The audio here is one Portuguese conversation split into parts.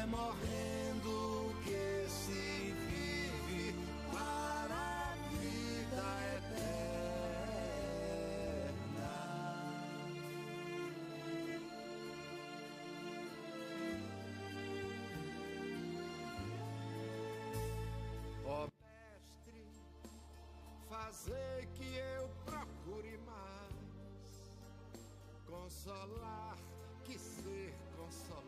é morrendo que se vive para a vida eterna. Ó Mestre, fazer que eu procure mais consolar que ser consolado,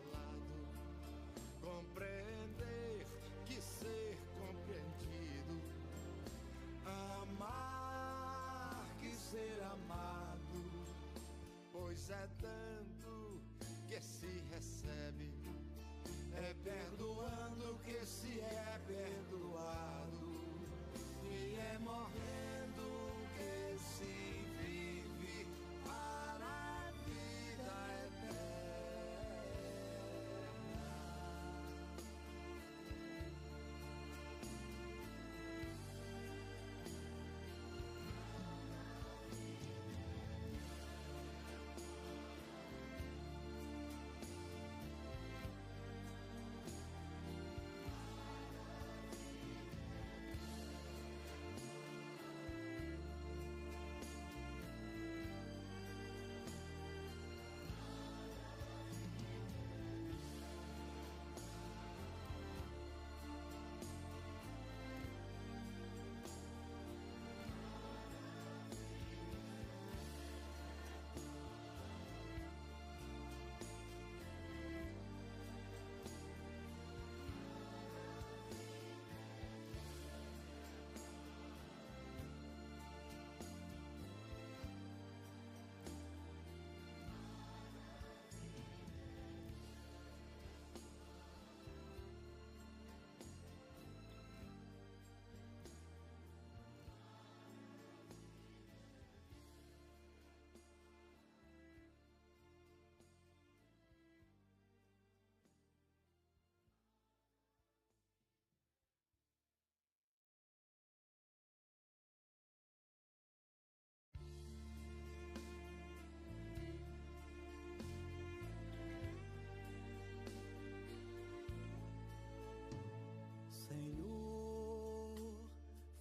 compreender que ser compreendido, amar que ser amado, pois é dando que se recebe, é perdoando que se é perdoado, e é morrendo que se vive para a vida eterna.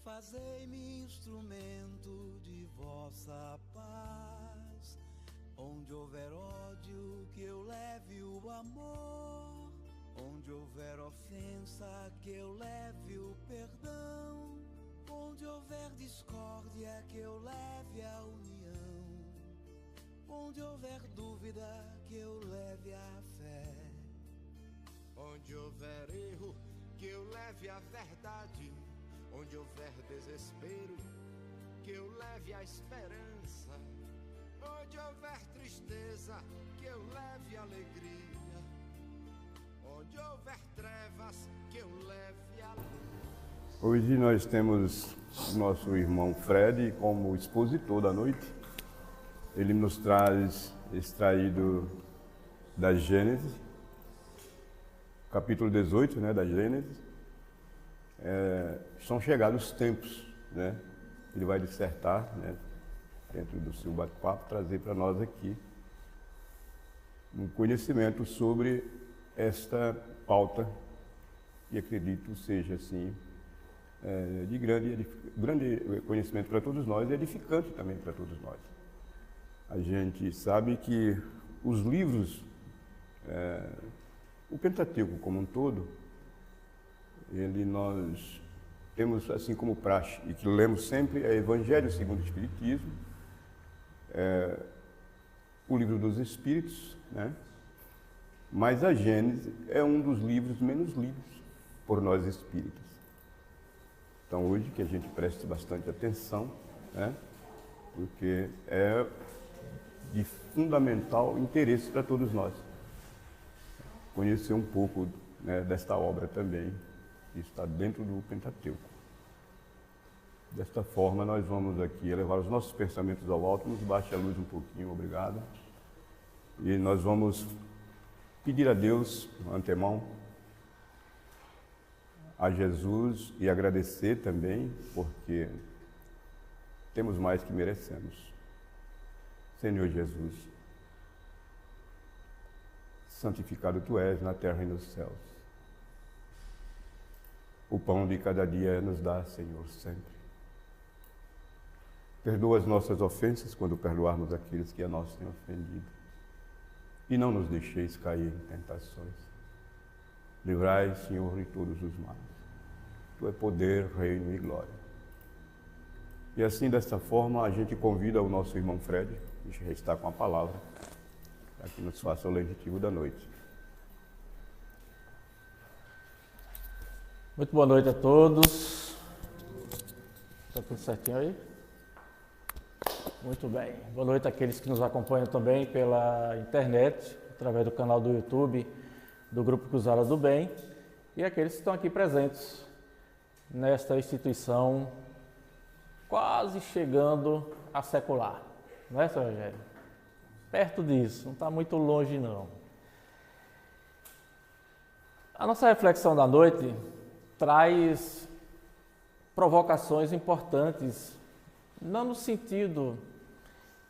Fazei-me instrumento de vossa paz. Onde houver ódio, que eu leve o amor. Onde houver ofensa, que eu leve o perdão. Onde houver discórdia, que eu leve a união. Onde houver dúvida, que eu leve a fé. Onde houver erro, que eu leve a verdade. Onde houver desespero, que eu leve a esperança. Onde houver tristeza, que eu leve a alegria. Onde houver trevas, que eu leve a luz. Hoje nós temos nosso irmão Fred como expositor da noite. Ele nos traz extraído da Gênesis, capítulo 18, da Gênesis. São chegados os tempos, Ele vai dissertar, dentro do seu bate-papo, trazer para nós aqui um conhecimento sobre esta pauta, que acredito seja, assim, de grande conhecimento para todos nós e edificante também para todos nós. A gente sabe que os livros, o Pentateuco como um todo, nós temos assim como praxe, e que lemos sempre, é Evangelho segundo o Espiritismo, o Livro dos Espíritos, mas a Gênesis é um dos livros menos lidos por nós espíritas. Então hoje que a gente preste bastante atenção, porque é de fundamental interesse para todos nós conhecer um pouco desta obra também, que está dentro do Pentateuco. Desta forma, nós vamos aqui elevar os nossos pensamentos ao alto, nos baixe a luz um pouquinho, obrigado. E nós vamos pedir a Deus, no antemão, a Jesus, e agradecer também, porque temos mais que merecemos. Senhor Jesus, santificado Tu és na terra e nos céus. O pão de cada dia nos dá, Senhor, sempre. Perdoa as nossas ofensas quando perdoarmos aqueles que a nós têm ofendido. E não nos deixeis cair em tentações. Livrai, Senhor, de todos os males. Tu é poder, reino e glória. E assim, desta forma, a gente convida o nosso irmão Fred, que já está com a palavra, para que nos faça o legitivo da noite. Muito boa noite a todos. Está tudo certinho aí? Muito bem. Boa noite àqueles que nos acompanham também pela internet, através do canal do YouTube do Grupo Cruzada do Bem, e aqueles que estão aqui presentes nesta instituição quase chegando a secular. Não é, Sr. Rogério? Perto disso, não está muito longe não. A nossa reflexão da noite traz provocações importantes, não no sentido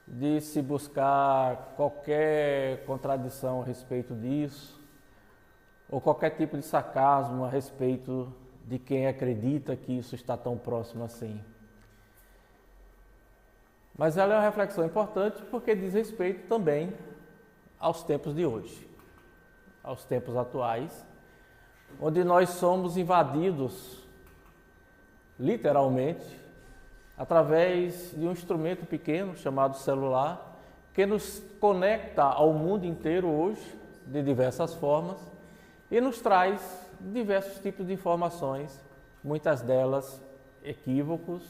de se buscar qualquer contradição a respeito disso, ou qualquer tipo de sarcasmo a respeito de quem acredita que isso está tão próximo assim. Mas ela é uma reflexão importante porque diz respeito também aos tempos de hoje, aos tempos atuais, onde nós somos invadidos, literalmente, através de um instrumento pequeno chamado celular, que nos conecta ao mundo inteiro hoje, de diversas formas, e nos traz diversos tipos de informações, muitas delas equívocos,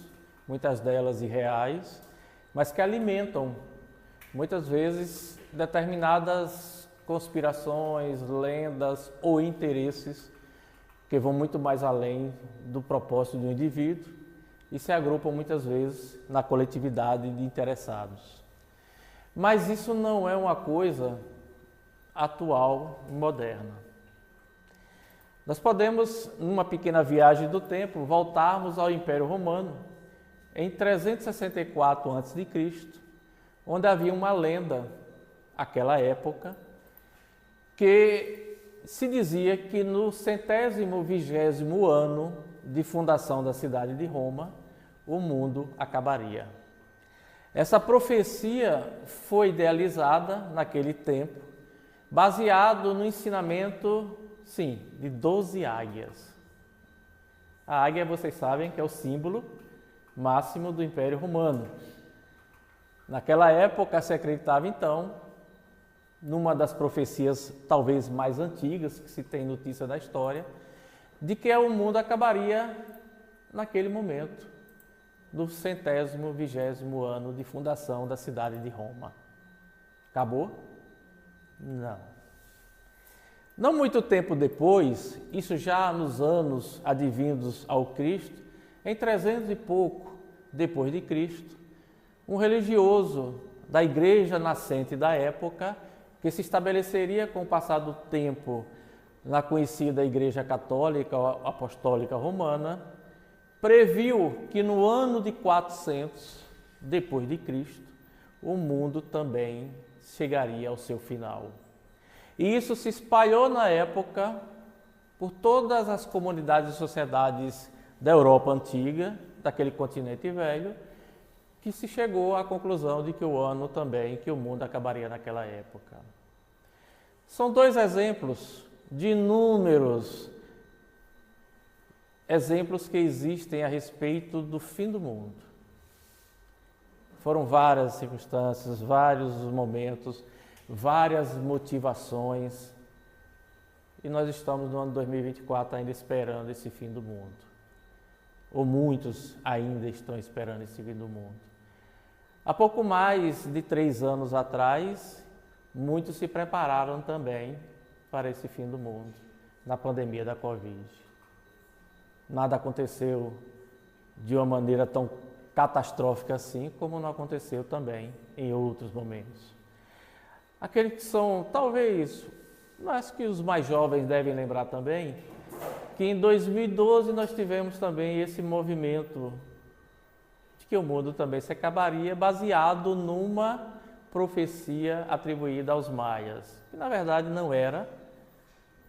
muitas delas irreais, mas que alimentam, muitas vezes, determinadas conspirações, lendas ou interesses que vão muito mais além do propósito do indivíduo e se agrupam muitas vezes na coletividade de interessados. Mas isso não é uma coisa atual e moderna. Nós podemos, numa pequena viagem do tempo, voltarmos ao Império Romano, em 364 a.C., onde havia uma lenda, naquela época, que se dizia que no 120º ano de fundação da cidade de Roma, o mundo acabaria. Essa profecia foi idealizada naquele tempo, baseado no ensinamento, sim, de 12 águias. A águia, vocês sabem, que é o símbolo máximo do Império Romano. Naquela época se acreditava, então, numa das profecias talvez mais antigas que se tem notícia da história, de que o mundo acabaria naquele momento, do 120º ano de fundação da cidade de Roma. Acabou? Não. Não muito tempo depois, isso já nos anos advindos ao Cristo, em 300 e pouco depois de Cristo, um religioso da igreja nascente da época, que se estabeleceria com o passar do tempo na conhecida Igreja Católica Apostólica Romana, previu que no ano de 400 depois de Cristo, o mundo também chegaria ao seu final. E isso se espalhou na época por todas as comunidades e sociedades da Europa antiga, daquele continente velho, que se chegou à conclusão de que o ano também, que o mundo acabaria naquela época. São dois exemplos de inúmeros exemplos que existem a respeito do fim do mundo. Foram várias circunstâncias, vários momentos, várias motivações, e nós estamos no ano 2024 ainda esperando esse fim do mundo. Ou muitos ainda estão esperando esse fim do mundo. Há pouco mais de 3 anos atrás, muitos se prepararam também para esse fim do mundo, na pandemia da Covid. Nada aconteceu de uma maneira tão catastrófica assim, como não aconteceu também em outros momentos. Aqueles que são, talvez, mas que os mais jovens devem lembrar também, que em 2012 nós tivemos também esse movimento de que o mundo também se acabaria, baseado numa profecia atribuída aos maias, que na verdade não era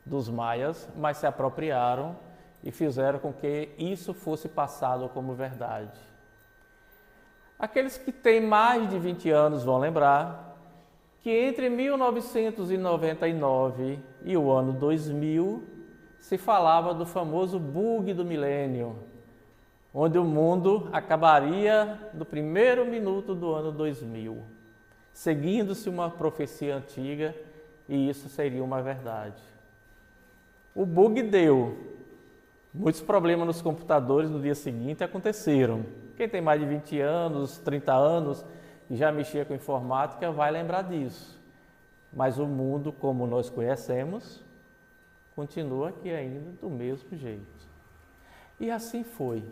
dos maias, mas se apropriaram e fizeram com que isso fosse passado como verdade. Aqueles que têm mais de 20 anos vão lembrar que entre 1999 e o ano 2000 se falava do famoso bug do milênio, onde o mundo acabaria no primeiro minuto do ano 2000, seguindo-se uma profecia antiga, e isso seria uma verdade. O bug deu. Muitos problemas nos computadores no dia seguinte aconteceram. Quem tem mais de 20 anos, 30 anos e já mexia com informática vai lembrar disso. Mas o mundo, como nós conhecemos, continua aqui ainda do mesmo jeito. E assim foi.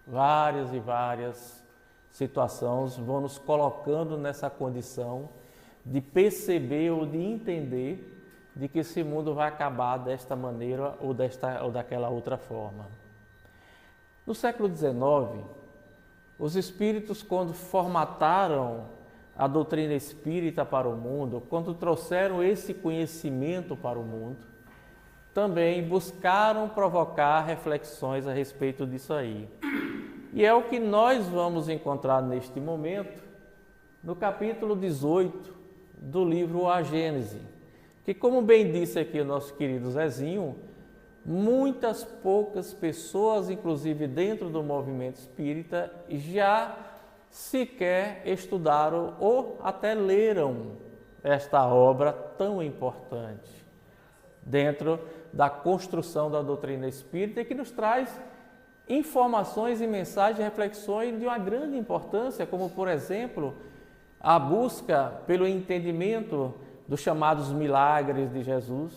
Várias e várias situações vão nos colocando nessa condição de perceber ou de entender de que esse mundo vai acabar desta maneira ou daquela outra forma. No século XIX, os espíritos, quando formataram a doutrina espírita para o mundo, quando trouxeram esse conhecimento para o mundo, também buscaram provocar reflexões a respeito disso aí. E é o que nós vamos encontrar neste momento no capítulo 18 do livro A Gênese, que, como bem disse aqui o nosso querido Zezinho, muitas poucas pessoas, inclusive dentro do movimento espírita, já sequer estudaram ou até leram esta obra tão importante dentro da construção da doutrina espírita e que nos traz informações e mensagens e reflexões de uma grande importância, como, por exemplo, a busca pelo entendimento dos chamados milagres de Jesus.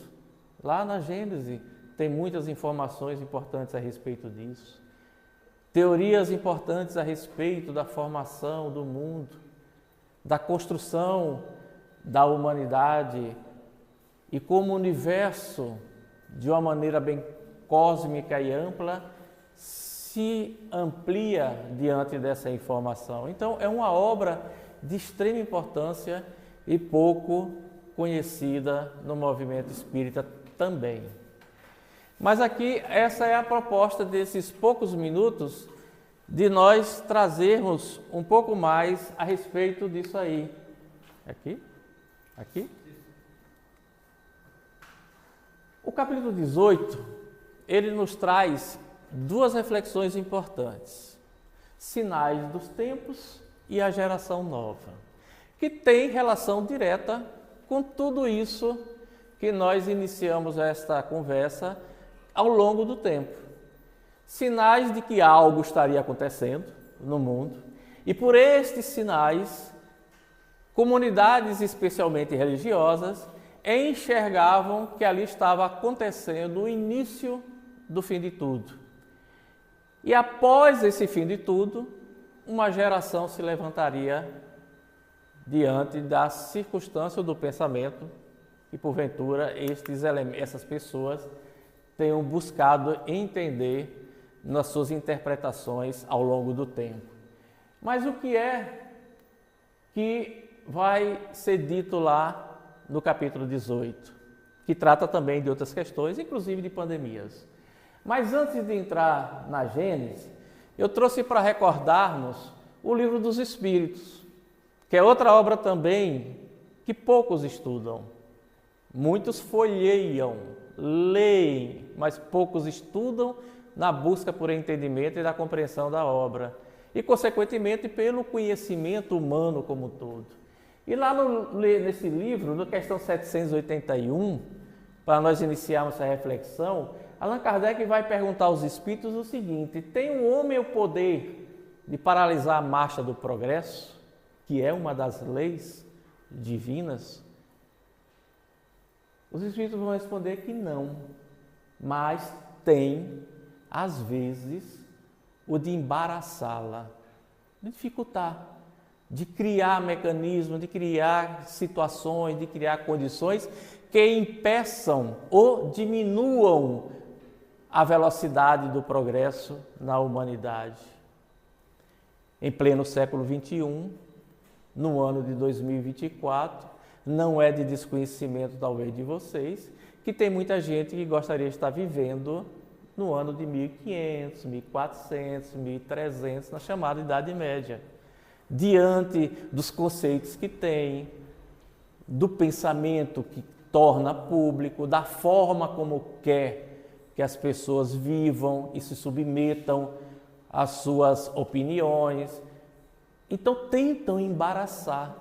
Lá na Gênese tem muitas informações importantes a respeito disso. Teorias importantes a respeito da formação do mundo, da construção da humanidade e como o universo, de uma maneira bem cósmica e ampla, se amplia diante dessa informação. Então, é uma obra de extrema importância e pouco conhecida no movimento espírita também. Mas aqui, essa é a proposta desses poucos minutos de nós trazermos um pouco mais a respeito disso aí. Aqui? Aqui? O capítulo 18, ele nos traz duas reflexões importantes: sinais dos tempos e a geração nova, que tem relação direta com tudo isso que nós iniciamos esta conversa ao longo do tempo. Sinais de que algo estaria acontecendo no mundo, e por estes sinais, comunidades especialmente religiosas enxergavam que ali estava acontecendo o início do fim de tudo. E após esse fim de tudo, uma geração se levantaria diante da circunstância do pensamento e, porventura, essas pessoas tenham buscado entender nas suas interpretações ao longo do tempo. Mas o que é que vai ser dito lá no capítulo 18, que trata também de outras questões, inclusive de pandemias? Mas antes de entrar na Gênese, eu trouxe para recordarmos o Livro dos Espíritos, que é outra obra também que poucos estudam. Muitos folheiam, leem, mas poucos estudam na busca por entendimento e da compreensão da obra, e, consequentemente, pelo conhecimento humano como um todo. E lá nesse livro, na questão 781, para nós iniciarmos essa reflexão, Allan Kardec vai perguntar aos espíritos o seguinte: tem o homem o poder de paralisar a marcha do progresso, que é uma das leis divinas? Os espíritos vão responder que não, mas tem, às vezes, o de embaraçá-la, de dificultar, de criar mecanismos, de criar situações, de criar condições que impeçam ou diminuam a velocidade do progresso na humanidade. Em pleno século XXI, no ano de 2024, não é de desconhecimento talvez de vocês, que tem muita gente que gostaria de estar vivendo no ano de 1500, 1400, 1300, na chamada Idade Média. Diante dos conceitos que tem, do pensamento que torna público, da forma como quer que as pessoas vivam e se submetam às suas opiniões. Então tentam embaraçar,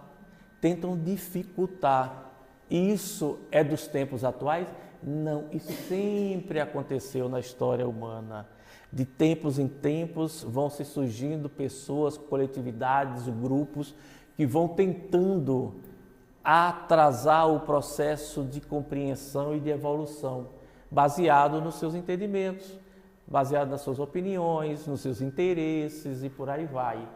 tentam dificultar. Isso é dos tempos atuais? Não, isso sempre aconteceu na história humana. De tempos em tempos vão se surgindo pessoas, coletividades, grupos que vão tentando atrasar o processo de compreensão e de evolução, baseado nos seus entendimentos, baseado nas suas opiniões, nos seus interesses e por aí vai.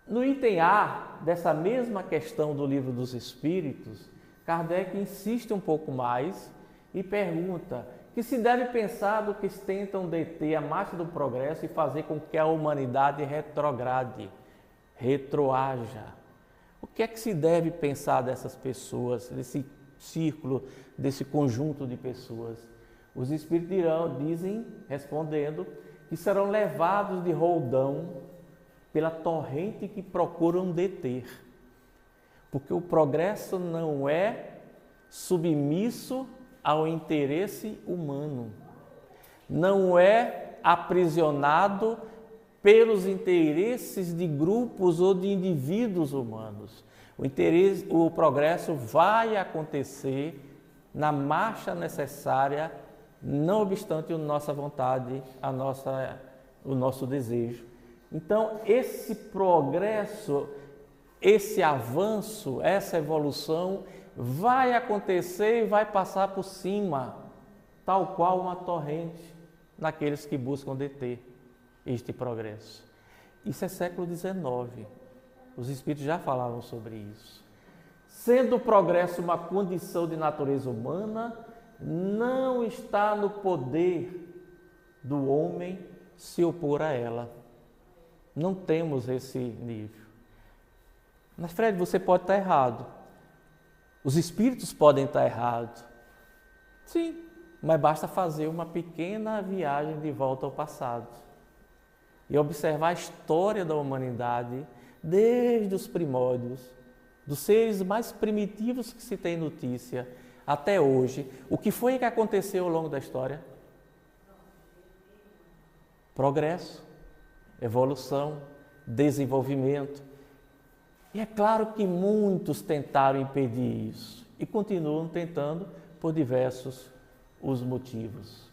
No item A dessa mesma questão do Livro dos Espíritos, Kardec insiste um pouco mais e pergunta que se deve pensar do que tentam deter a marcha do progresso e fazer com que a humanidade retrograde, retroaja. O que é que se deve pensar dessas pessoas, desse círculo, desse conjunto de pessoas? Os Espíritos dizem, respondendo, que serão levados de roldão pela torrente que procuram deter. Porque o progresso não é submisso ao interesse humano, não é aprisionado pelos interesses de grupos ou de indivíduos humanos. O progresso vai acontecer na marcha necessária, não obstante a nossa vontade, o nosso desejo. Então, esse progresso, esse avanço, essa evolução vai acontecer e vai passar por cima, tal qual uma torrente, naqueles que buscam deter este progresso. Isso é século XIX. Os Espíritos já falavam sobre isso. Sendo o progresso uma condição de natureza humana, não está no poder do homem se opor a ela. Não temos esse nível. Mas, Fred, você pode estar errado. Os Espíritos podem estar errados. Sim, mas basta fazer uma pequena viagem de volta ao passado e observar a história da humanidade desde os primórdios, dos seres mais primitivos que se tem notícia até hoje. O que foi que aconteceu ao longo da história? Progresso, evolução, desenvolvimento. E é claro que muitos tentaram impedir isso e continuam tentando por diversos os motivos.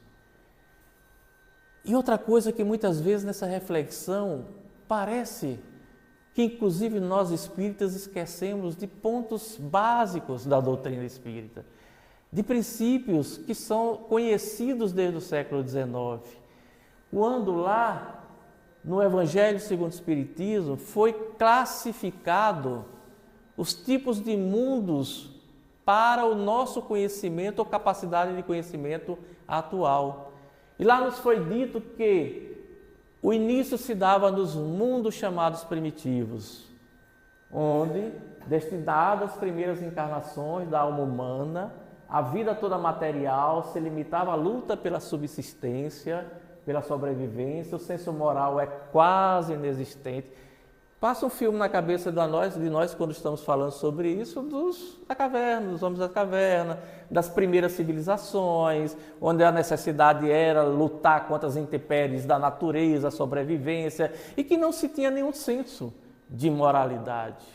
E outra coisa que muitas vezes nessa reflexão parece que inclusive nós espíritas esquecemos de pontos básicos da doutrina espírita, de princípios que são conhecidos desde o século XIX. Quando lá no Evangelho segundo o Espiritismo foi classificado os tipos de mundos para o nosso conhecimento ou capacidade de conhecimento atual. E lá nos foi dito que o início se dava nos mundos chamados primitivos, onde, destinadas às primeiras encarnações da alma humana, a vida toda material se limitava à luta pela subsistência, pela sobrevivência, o senso moral é quase inexistente. Passa um filme na cabeça de nós quando estamos falando sobre isso, da caverna, dos homens da caverna, das primeiras civilizações, onde a necessidade era lutar contra as intempéries da natureza, a sobrevivência, e que não se tinha nenhum senso de moralidade.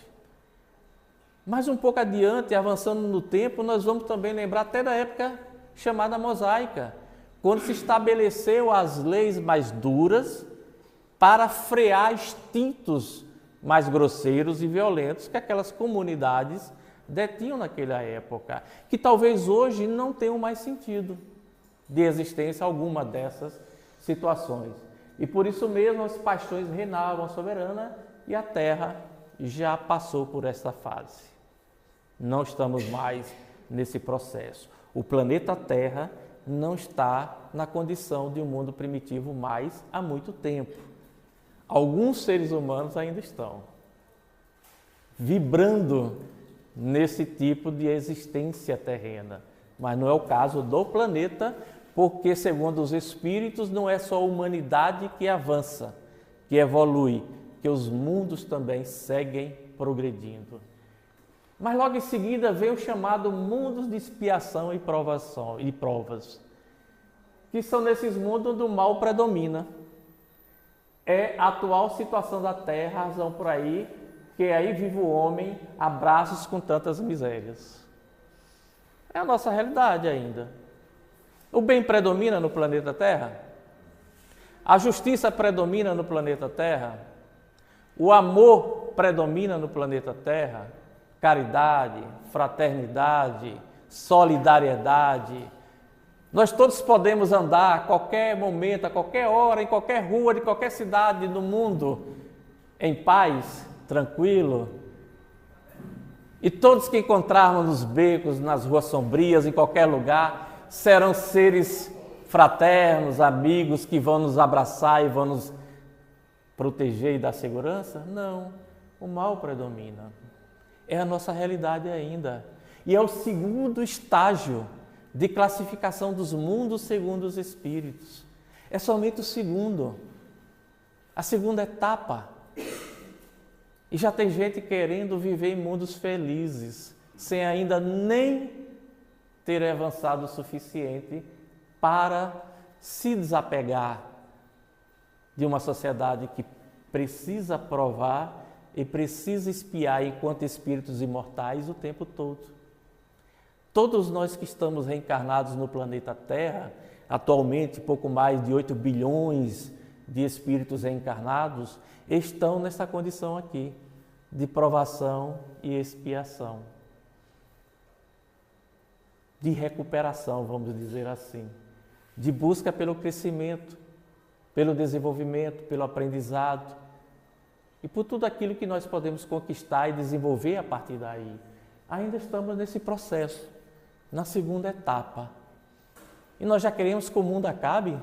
Mas um pouco adiante, avançando no tempo, nós vamos também lembrar até da época chamada mosaica, quando se estabeleceu as leis mais duras para frear instintos mais grosseiros e violentos que aquelas comunidades detinham naquela época, que talvez hoje não tenham mais sentido de existência alguma dessas situações. E por isso mesmo as paixões reinavam soberana e a Terra já passou por essa fase. Não estamos mais nesse processo. O planeta Terra não está na condição de um mundo primitivo mais há muito tempo. Alguns seres humanos ainda estão vibrando nesse tipo de existência terrena, mas não é o caso do planeta, porque, segundo os Espíritos, não é só a humanidade que avança, que evolui, que os mundos também seguem progredindo. Mas logo em seguida vem o chamado mundos de expiação e provas, que são nesses mundos onde o mal predomina. É a atual situação da Terra, a razão por aí, que aí vive o homem a braços com tantas misérias. É a nossa realidade ainda. O bem predomina no planeta Terra? A justiça predomina no planeta Terra? O amor predomina no planeta Terra? Caridade, fraternidade, solidariedade. Nós todos podemos andar a qualquer momento, a qualquer hora, em qualquer rua de qualquer cidade do mundo, em paz, tranquilo. E todos que encontrarmos nos becos, nas ruas sombrias, em qualquer lugar, serão seres fraternos, amigos que vão nos abraçar e vão nos proteger e dar segurança? Não, o mal predomina. É a nossa realidade ainda. E é o segundo estágio de classificação dos mundos segundo os Espíritos. É somente o segundo, a segunda etapa. E já tem gente querendo viver em mundos felizes, sem ainda nem ter avançado o suficiente para se desapegar de uma sociedade que precisa provar e precisa espiar enquanto espíritos imortais o tempo todo. Todos nós que estamos reencarnados no planeta Terra, atualmente pouco mais de 8 bilhões de espíritos reencarnados, estão nessa condição aqui, de provação e expiação, de recuperação, vamos dizer assim, de busca pelo crescimento, pelo desenvolvimento, pelo aprendizado e por tudo aquilo que nós podemos conquistar e desenvolver a partir daí. Ainda estamos nesse processo, na segunda etapa. E nós já queremos que o mundo acabe?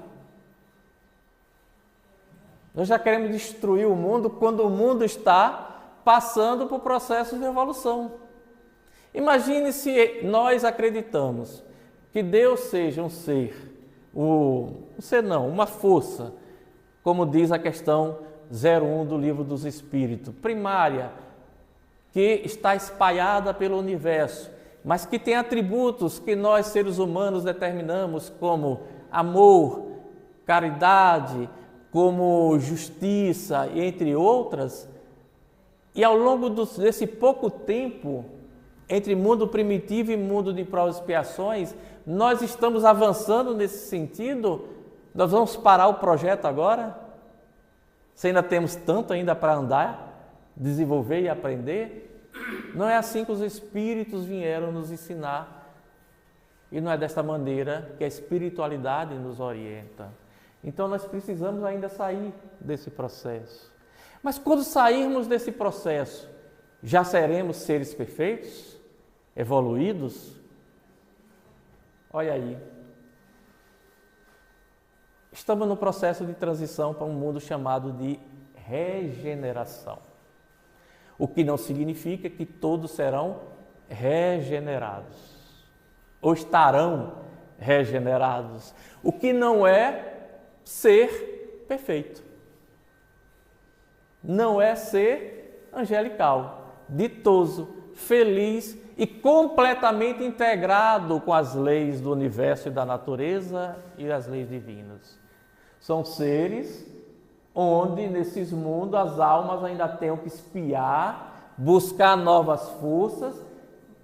Nós já queremos destruir o mundo quando o mundo está passando por processos de evolução. Imagine se nós acreditamos que Deus seja um ser, uma força, como diz a questão 01 do Livro dos Espíritos, primária, que está espalhada pelo universo, mas que tem atributos que nós, seres humanos, determinamos como amor, caridade, como justiça, entre outras. E ao longo desse pouco tempo, entre mundo primitivo e mundo de provas e expiações, nós estamos avançando nesse sentido. Nós vamos parar o projeto agora? Se ainda temos tanto ainda para andar, desenvolver e aprender? Não é assim que os Espíritos vieram nos ensinar. E não é desta maneira que a espiritualidade nos orienta. Então nós precisamos ainda sair desse processo. Mas quando sairmos desse processo, já seremos seres perfeitos? Evoluídos? Olha aí. Estamos no processo de transição para um mundo chamado de regeneração. O que não significa que todos serão regenerados, ou estarão regenerados. O que não é ser perfeito. Não é ser angelical, ditoso, feliz e completamente integrado com as leis do universo e da natureza e as leis divinas. São seres onde, nesses mundos, as almas ainda têm que espiar, buscar novas forças,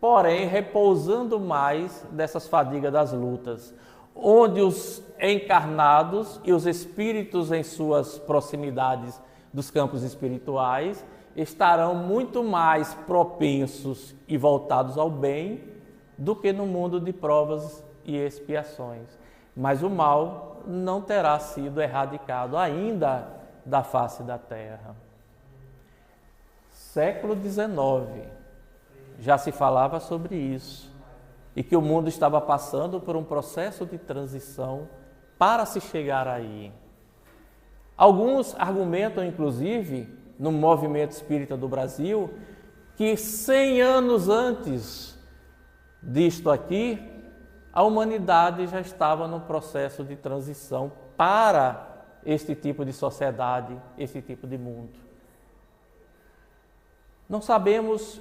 porém repousando mais dessas fadigas das lutas, onde os encarnados e os espíritos em suas proximidades dos campos espirituais estarão muito mais propensos e voltados ao bem do que no mundo de provas e expiações. Mas o mal não terá sido erradicado ainda da face da terra. Século XIX já se falava sobre isso e que o mundo estava passando por um processo de transição para se chegar aí. Alguns argumentam, inclusive, no movimento espírita do Brasil, que 100 anos antes disto aqui, a humanidade já estava num processo de transição para este tipo de sociedade, este tipo de mundo. Não sabemos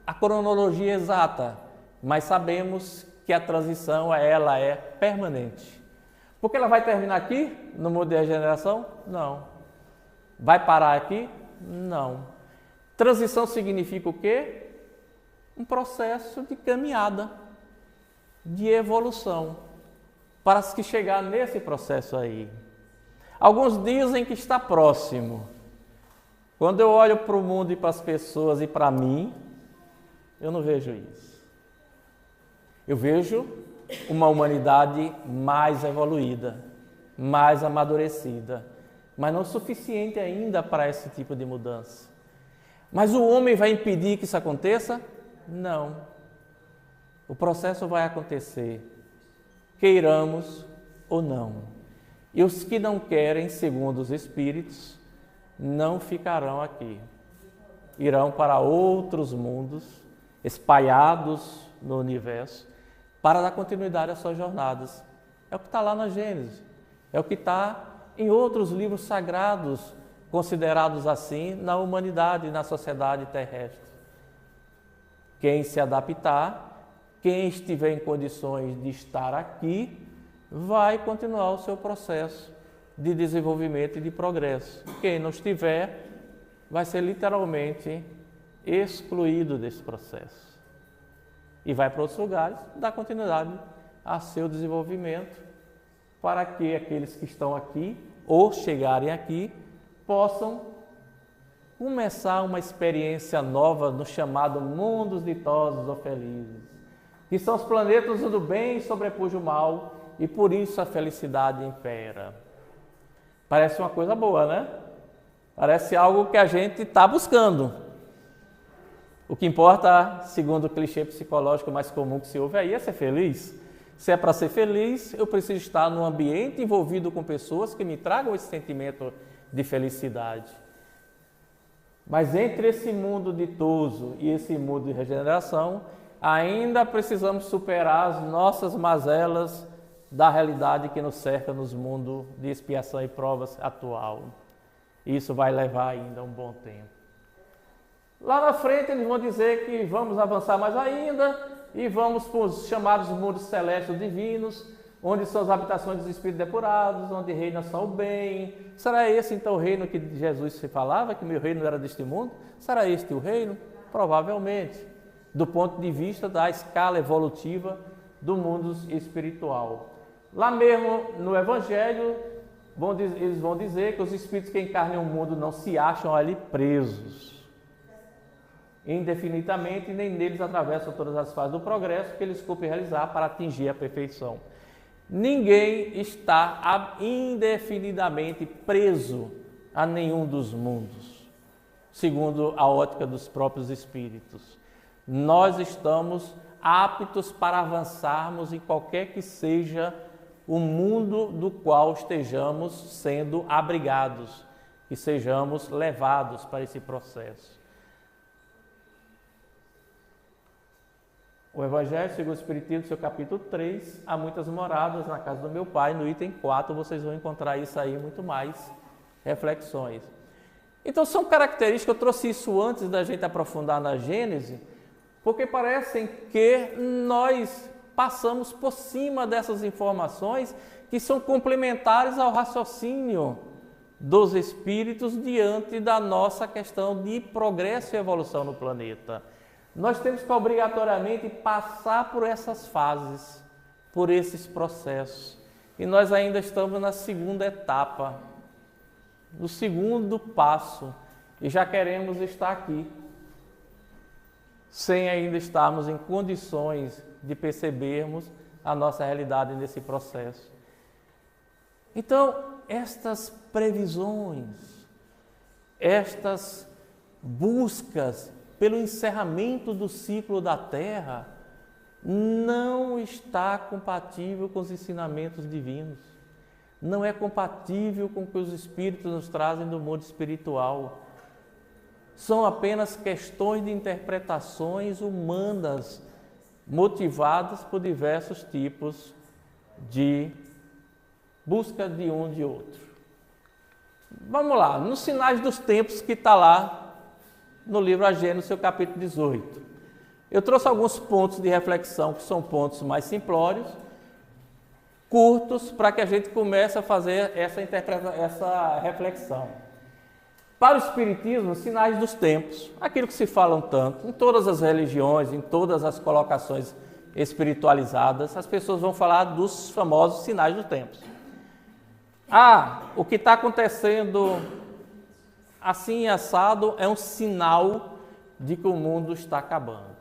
a cronologia exata, mas sabemos que a transição ela é permanente. Porque ela vai terminar aqui, no mundo de regeneração? Não. Vai parar aqui? Não. Transição significa o quê? Um processo de caminhada, de evolução, para que chegar nesse processo aí. Alguns dizem que está próximo. Quando eu olho para o mundo e para as pessoas e para mim, eu não vejo isso. Eu vejo uma humanidade mais evoluída, mais amadurecida, mas não o suficiente ainda para esse tipo de mudança. Mas o homem vai impedir que isso aconteça? Não. O processo vai acontecer, queiramos ou não. E os que não querem, segundo os Espíritos, não ficarão aqui. Irão para outros mundos, espalhados no universo, para dar continuidade às suas jornadas. É o que está lá na Gênesis, é o que está em outros livros sagrados, considerados assim na humanidade, na sociedade terrestre. Quem se adaptar, quem estiver em condições de estar aqui, vai continuar o seu processo de desenvolvimento e de progresso. Quem não estiver, vai ser literalmente excluído desse processo. E vai para outros lugares, dar continuidade a seu desenvolvimento, para que aqueles que estão aqui, ou chegarem aqui, possam começar uma experiência nova no chamado mundos ditosos ou felizes, que são os planetas do bem e sobrepuja o mal, e por isso a felicidade impera. Parece uma coisa boa, né? Parece algo que a gente está buscando. O que importa, segundo o clichê psicológico mais comum que se ouve aí, é ser feliz. Se é para ser feliz, eu preciso estar num ambiente envolvido com pessoas que me tragam esse sentimento de felicidade. Mas entre esse mundo ditoso e esse mundo de regeneração, ainda precisamos superar as nossas mazelas da realidade que nos cerca nos mundos de expiação e provas atual. Isso vai levar ainda um bom tempo. Lá na frente eles vão dizer que vamos avançar mais ainda e vamos para os chamados mundos celestes divinos, onde são as habitações dos espíritos depurados, onde reina só o bem. Será esse então o reino que Jesus se falava, que meu reino não era deste mundo? Será este o reino? Provavelmente, do ponto de vista da escala evolutiva do mundo espiritual. Lá mesmo no Evangelho, eles vão dizer que os espíritos que encarnam o mundo não se acham ali presos indefinidamente, nem neles atravessam todas as fases do progresso que eles cumprem realizar para atingir a perfeição. Ninguém está indefinidamente preso a nenhum dos mundos, segundo a ótica dos próprios espíritos. Nós estamos aptos para avançarmos em qualquer que seja o mundo do qual estejamos sendo abrigados e sejamos levados para esse processo. O Evangelho segundo o Espiritismo, seu capítulo 3, há muitas moradas na casa do meu Pai, no item 4, vocês vão encontrar isso aí, muito mais reflexões. Então são características, eu trouxe isso antes da gente aprofundar na Gênese, porque parecem que nós passamos por cima dessas informações que são complementares ao raciocínio dos espíritos diante da nossa questão de progresso e evolução no planeta. Nós temos que obrigatoriamente passar por essas fases, por esses processos. E nós ainda estamos na segunda etapa, no segundo passo, e já queremos estar aqui, sem ainda estarmos em condições de percebermos a nossa realidade nesse processo. Então, estas previsões, estas buscas pelo encerramento do ciclo da Terra, não está compatível com os ensinamentos divinos. Não é compatível com o que os Espíritos nos trazem do mundo espiritual. São apenas questões de interpretações humanas motivadas por diversos tipos de busca de um de outro. Vamos lá, nos sinais dos tempos que está lá no livro A Gênesis, seu capítulo 18. Eu trouxe alguns pontos de reflexão que são pontos mais simplórios, curtos, para que a gente comece a fazer essa reflexão. Para o Espiritismo, sinais dos tempos, aquilo que se falam tanto, em todas as religiões, em todas as colocações espiritualizadas, as pessoas vão falar dos famosos sinais dos tempos. O que está acontecendo assim assado é um sinal de que o mundo está acabando.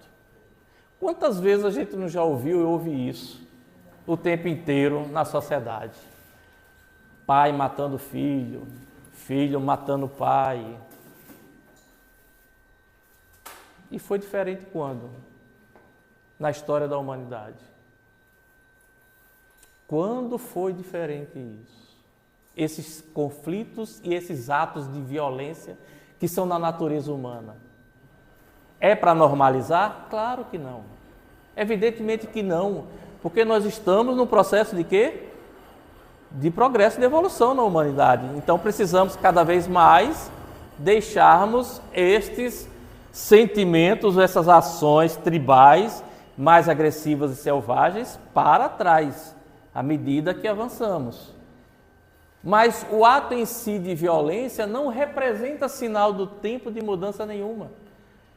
Quantas vezes a gente não já ouviu e ouve isso o tempo inteiro na sociedade? Pai matando filho, filho matando pai. E foi diferente quando? Na história da humanidade. Quando foi diferente isso? Esses conflitos e esses atos de violência que são na natureza humana. É para normalizar? Claro que não. Evidentemente que não. Porque nós estamos num processo de quê? De progresso e de evolução na humanidade. Então precisamos cada vez mais deixarmos estes sentimentos, essas ações tribais mais agressivas e selvagens para trás, à medida que avançamos. Mas o ato em si de violência não representa sinal do tempo de mudança nenhuma,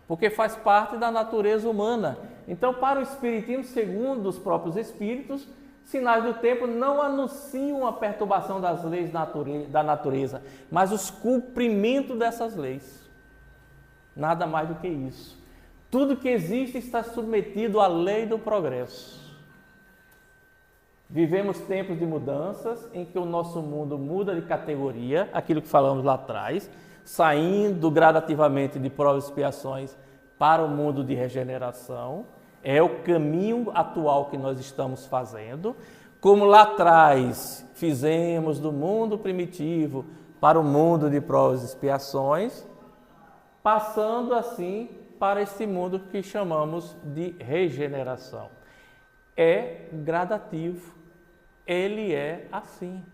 porque faz parte da natureza humana. Então, para o Espiritismo, segundo os próprios Espíritos, sinais do tempo não anunciam a perturbação das leis da natureza, mas os cumprimentos dessas leis. Nada mais do que isso. Tudo que existe está submetido à lei do progresso. Vivemos tempos de mudanças em que o nosso mundo muda de categoria, aquilo que falamos lá atrás, saindo gradativamente de provas e expiações para o mundo de regeneração. É o caminho atual que nós estamos fazendo. Como lá atrás fizemos do mundo primitivo para o mundo de provas e expiações, passando assim para esse mundo que chamamos de regeneração. É gradativo, ele é assim.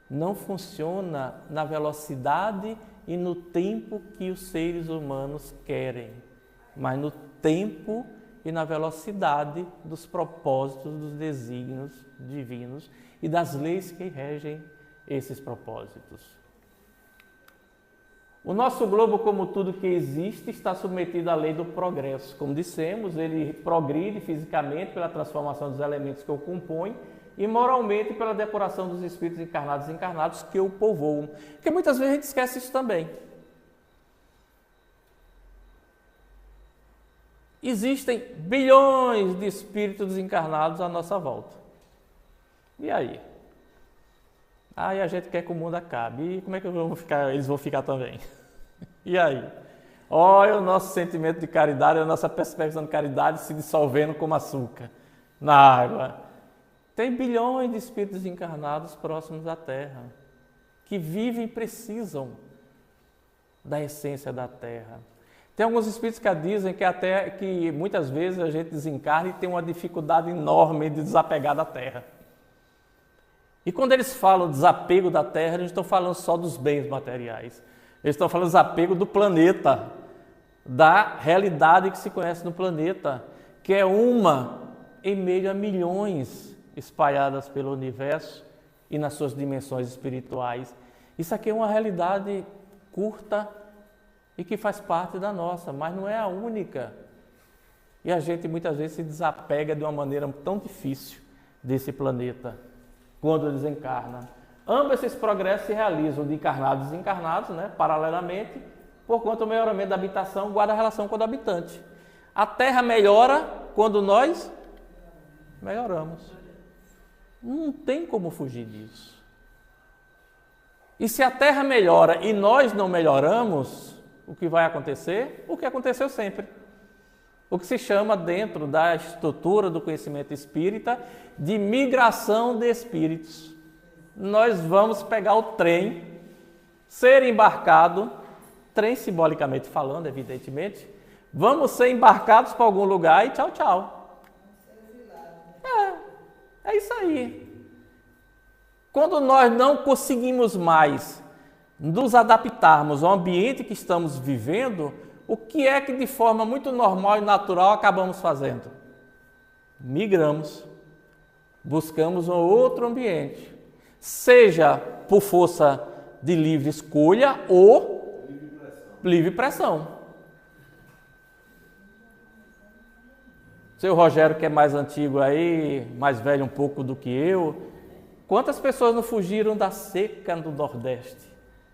Não funciona na velocidade e no tempo que os seres humanos querem, mas no tempo e na velocidade dos propósitos, dos desígnios divinos e das leis que regem esses propósitos. O nosso globo, como tudo que existe, está submetido à lei do progresso. Como dissemos, ele progride fisicamente pela transformação dos elementos que o compõem e moralmente pela depuração dos espíritos encarnados e encarnados que o povoam. Porque muitas vezes a gente esquece isso também. Existem bilhões de espíritos desencarnados à nossa volta. E aí? Aí a gente quer que o mundo acabe. E como é que eles vão ficar também? E aí? Olha o nosso sentimento de caridade, a nossa percepção de caridade se dissolvendo como açúcar na água. Tem bilhões de espíritos encarnados próximos à Terra, que vivem e precisam da essência da Terra. Tem alguns espíritos que dizem que muitas vezes a gente desencarna e tem uma dificuldade enorme de desapegar da Terra. E quando eles falam desapego da Terra, eles não estão falando só dos bens materiais. Eles estão falando desapego do planeta, da realidade que se conhece no planeta, que é uma em meio a milhões espalhadas pelo universo e nas suas dimensões espirituais. Isso aqui é uma realidade curta e que faz parte da nossa, mas não é a única. E a gente muitas vezes se desapega de uma maneira tão difícil desse planeta quando desencarna. Ambos esses progressos se realizam de encarnados e desencarnados, paralelamente, por conta do melhoramento da habitação, guarda a relação com o habitante. A Terra melhora quando nós melhoramos. Não tem como fugir disso. E se a Terra melhora e nós não melhoramos, o que vai acontecer? O que aconteceu sempre. O que se chama, dentro da estrutura do conhecimento espírita, de migração de espíritos. Nós vamos pegar o trem, ser embarcado, trem simbolicamente falando, evidentemente, vamos ser embarcados para algum lugar e tchau, tchau. É isso aí. Quando nós não conseguimos mais nos adaptarmos ao ambiente que estamos vivendo, o que é que de forma muito normal e natural acabamos fazendo? Migramos, buscamos um outro ambiente, seja por força de livre escolha ou livre pressão. Seu Rogério, que é mais antigo aí, mais velho um pouco do que eu, quantas pessoas não fugiram da seca do Nordeste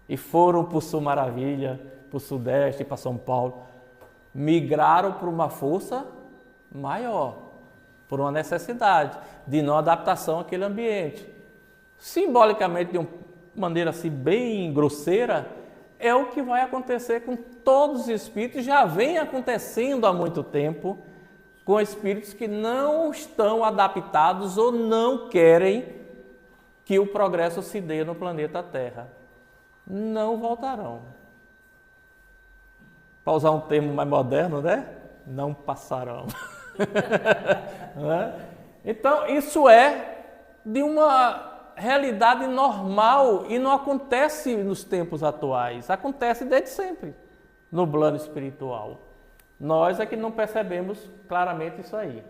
e foram para o Sul Maravilha, para o Sudeste, para São Paulo? Migraram por uma força maior, por uma necessidade de não adaptação àquele ambiente. Simbolicamente, de uma maneira assim bem grosseira, é o que vai acontecer com todos os espíritos, já vem acontecendo há muito tempo, com espíritos que não estão adaptados ou não querem que o progresso se dê no planeta Terra. Não voltarão. Para usar um termo mais moderno, né? Não passarão. Então, isso é de uma realidade normal e não acontece nos tempos atuais. Acontece desde sempre no plano espiritual. Nós é que não percebemos claramente isso aí.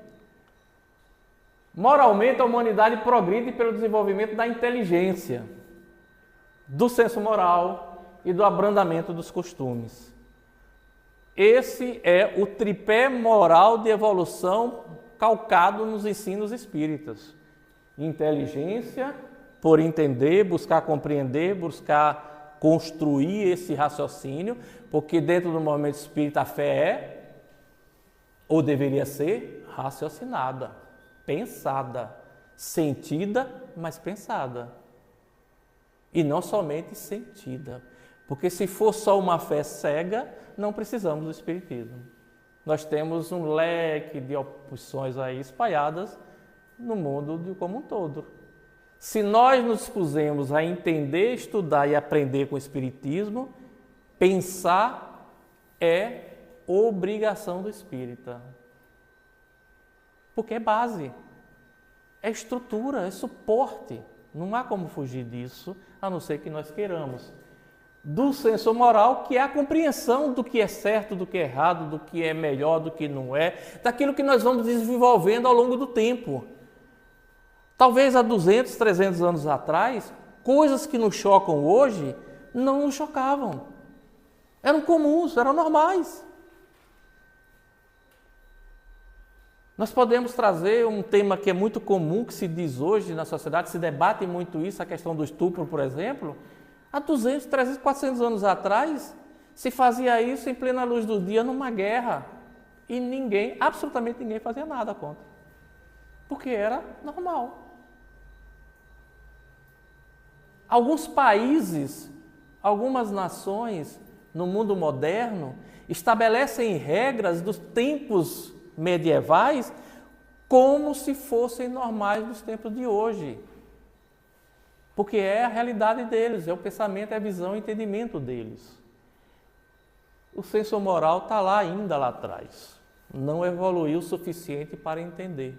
Moralmente, a humanidade progride pelo desenvolvimento da inteligência, do senso moral e do abrandamento dos costumes. Esse é o tripé moral de evolução calcado nos ensinos espíritas. Inteligência, por entender, buscar compreender, buscar construir esse raciocínio, porque dentro do movimento espírita a fé é, ou deveria ser, raciocinada, pensada, sentida, mas pensada. E não somente sentida. Porque se for só uma fé cega, não precisamos do Espiritismo. Nós temos um leque de opções aí espalhadas no mundo como um todo. Se nós nos dispusemos a entender, estudar e aprender com o Espiritismo, pensar é obrigação do espírita. Porque é base, é estrutura, é suporte. Não há como fugir disso, a não ser que nós queiramos. Do senso moral, que é a compreensão do que é certo, do que é errado, do que é melhor, do que não é, daquilo que nós vamos desenvolvendo ao longo do tempo. Talvez há 200, 300 anos atrás, coisas que nos chocam hoje não nos chocavam. Eram comuns, eram normais. Nós podemos trazer um tema que é muito comum, que se diz hoje na sociedade, se debate muito isso, a questão do estupro, por exemplo. Há 200, 300, 400 anos atrás, se fazia isso em plena luz do dia numa guerra. E ninguém, absolutamente ninguém fazia nada contra. Porque era normal. Alguns países, algumas nações no mundo moderno estabelecem regras dos tempos medievais como se fossem normais nos tempos de hoje. Porque é a realidade deles, é o pensamento, é a visão, é o entendimento deles. O senso moral está lá ainda lá atrás. Não evoluiu o suficiente para entender.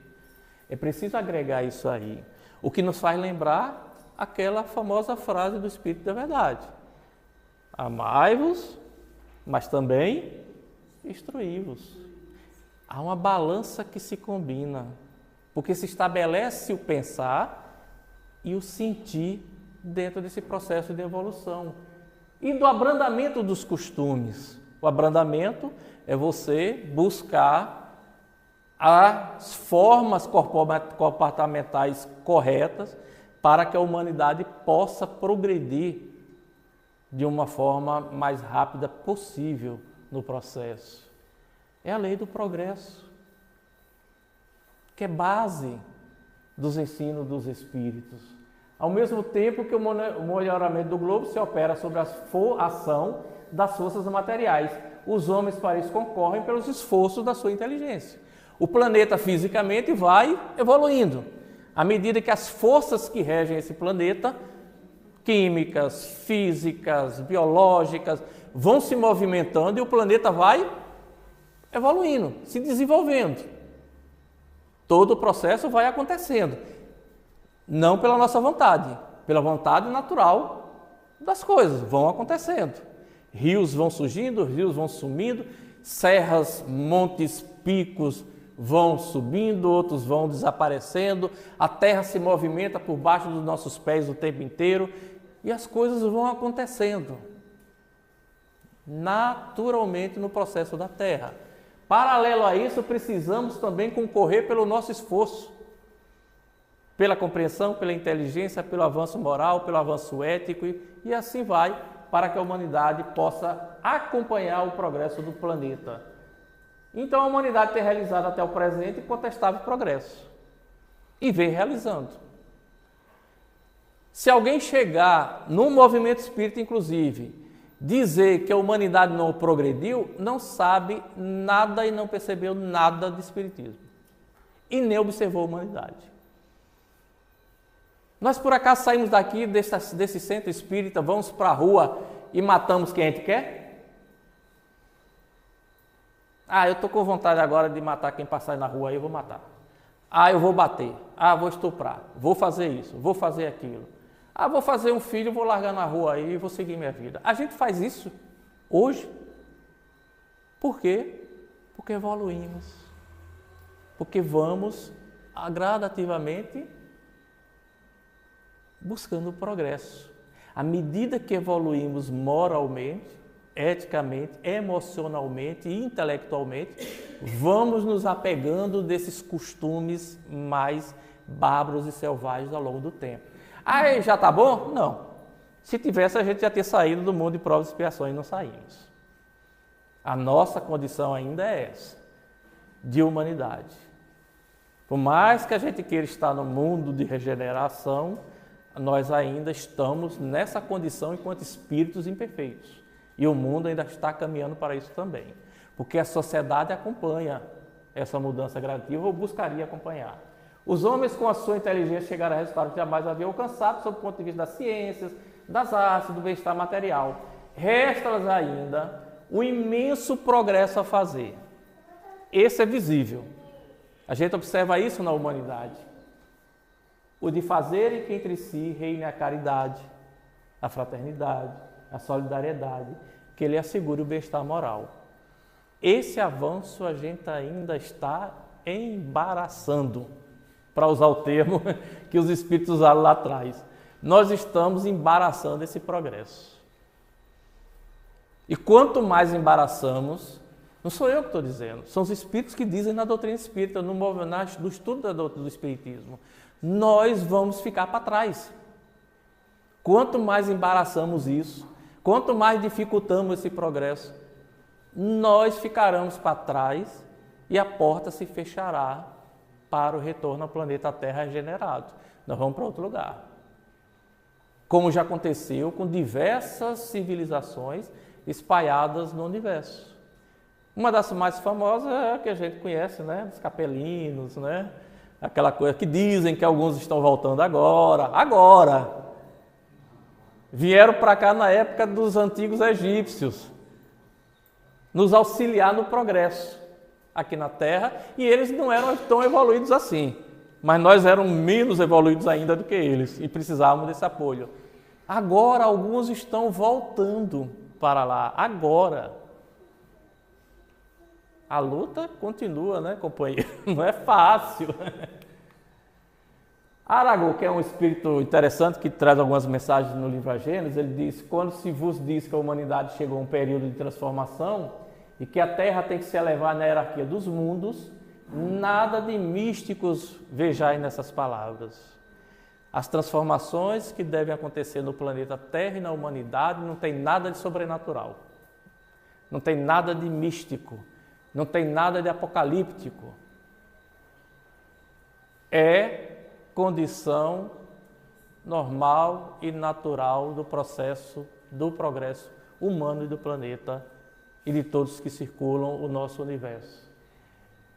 É preciso agregar isso aí. O que nos faz lembrar aquela famosa frase do Espírito da Verdade. Amai-vos, mas também instruí-vos. Há uma balança que se combina, porque se estabelece o pensar e o sentir dentro desse processo de evolução. E do abrandamento dos costumes. O abrandamento é você buscar as formas comportamentais corretas para que a humanidade possa progredir de uma forma mais rápida possível no processo. É a lei do progresso, que é base dos ensinos dos espíritos. Ao mesmo tempo que o melhoramento do globo se opera sobre a ação das forças materiais. Os homens para isso concorrem pelos esforços da sua inteligência. O planeta fisicamente vai evoluindo. À medida que as forças que regem esse planeta, químicas, físicas, biológicas, vão se movimentando e o planeta vai evoluindo, se desenvolvendo. Todo o processo vai acontecendo. Não pela nossa vontade, pela vontade natural das coisas, vão acontecendo. Rios vão surgindo, rios vão sumindo, serras, montes, picos vão subindo, outros vão desaparecendo, a terra se movimenta por baixo dos nossos pés o tempo inteiro e as coisas vão acontecendo naturalmente no processo da terra. Paralelo a isso, precisamos também concorrer pelo nosso esforço, pela compreensão, pela inteligência, pelo avanço moral, pelo avanço ético e assim vai, para que a humanidade possa acompanhar o progresso do planeta. Então a humanidade tem realizado até o presente incontestável progresso e vem realizando. Se alguém chegar num movimento espírita, inclusive, dizer que a humanidade não progrediu, não sabe nada e não percebeu nada de espiritismo e nem observou a humanidade. Nós por acaso saímos daqui desse centro espírita, vamos para a rua e matamos quem a gente quer? Eu estou com vontade agora de matar quem passar na rua aí, eu vou matar. Eu vou bater. Vou estuprar. Vou fazer isso, vou fazer aquilo. Vou fazer um filho, vou largar na rua aí e vou seguir minha vida. A gente faz isso hoje. Por quê? Porque evoluímos. Porque vamos gradativamente buscando o progresso. À medida que evoluímos moralmente, eticamente, emocionalmente e intelectualmente, vamos nos apegando desses costumes mais bárbaros e selvagens ao longo do tempo. Já está bom? Não. Se tivesse, a gente já teria saído do mundo de provas e expiações e não saímos. A nossa condição ainda é essa, de humanidade. Por mais que a gente queira estar no mundo de regeneração, nós ainda estamos nessa condição enquanto espíritos imperfeitos. E o mundo ainda está caminhando para isso também. Porque a sociedade acompanha essa mudança gradativa ou buscaria acompanhar. Os homens, com a sua inteligência, chegaram a resultados que jamais haviam alcançado, sob o ponto de vista das ciências, das artes, do bem-estar material. Resta-lhes ainda um imenso progresso a fazer. Esse é visível. A gente observa isso na humanidade. O de fazerem que entre si reine a caridade, a fraternidade, a solidariedade, que ele assegure o bem-estar moral. Esse avanço a gente ainda está embaraçando, para usar o termo que os espíritos usaram lá atrás. Nós estamos embaraçando esse progresso. E quanto mais embaraçamos, não sou eu que estou dizendo, são os espíritos que dizem na doutrina espírita, no estudo do espiritismo, nós vamos ficar para trás. Quanto mais embaraçamos isso, quanto mais dificultamos esse progresso, nós ficaremos para trás e a porta se fechará para o retorno ao planeta Terra regenerado. Nós vamos para outro lugar. Como já aconteceu com diversas civilizações espalhadas no universo. Uma das mais famosas é a que a gente conhece, né? Os capelinos, né? Aquela coisa que dizem que alguns estão voltando agora. Vieram para cá na época dos antigos egípcios, nos auxiliar no progresso aqui na Terra, e eles não eram tão evoluídos assim, mas nós éramos menos evoluídos ainda do que eles e precisávamos desse apoio. Agora alguns estão voltando para lá, agora. A luta continua, né, companheiro? Não é fácil. Aragão, que é um espírito interessante que traz algumas mensagens no livro A Gênesis, ele diz: quando se vos diz que a humanidade chegou a um período de transformação e que a Terra tem que se elevar na hierarquia dos mundos, nada de místicos vejais nessas palavras. As transformações que devem acontecer no planeta Terra e na humanidade não tem nada de sobrenatural, não tem nada de místico, não tem nada de apocalíptico. É condição normal e natural do processo do progresso humano e do planeta e de todos que circulam o nosso universo.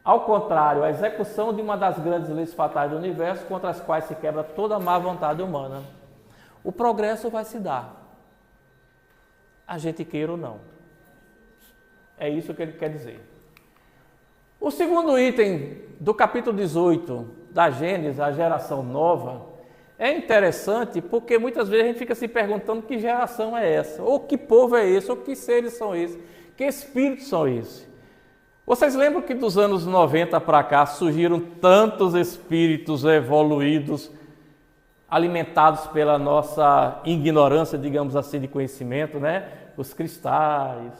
Ao contrário, a execução de uma das grandes leis fatais do universo, contra as quais se quebra toda a má vontade humana. O progresso vai se dar, a gente queira ou não. É isso que ele quer dizer. O segundo item do capítulo 18 da Gênesis, a geração nova, É interessante porque muitas vezes a gente fica se perguntando que geração é essa, ou que povo é esse, ou que seres são esses, que espíritos são esses. Vocês lembram que dos anos 90 para cá surgiram tantos espíritos evoluídos, alimentados pela nossa ignorância, digamos assim, de conhecimento, né? Os cristais,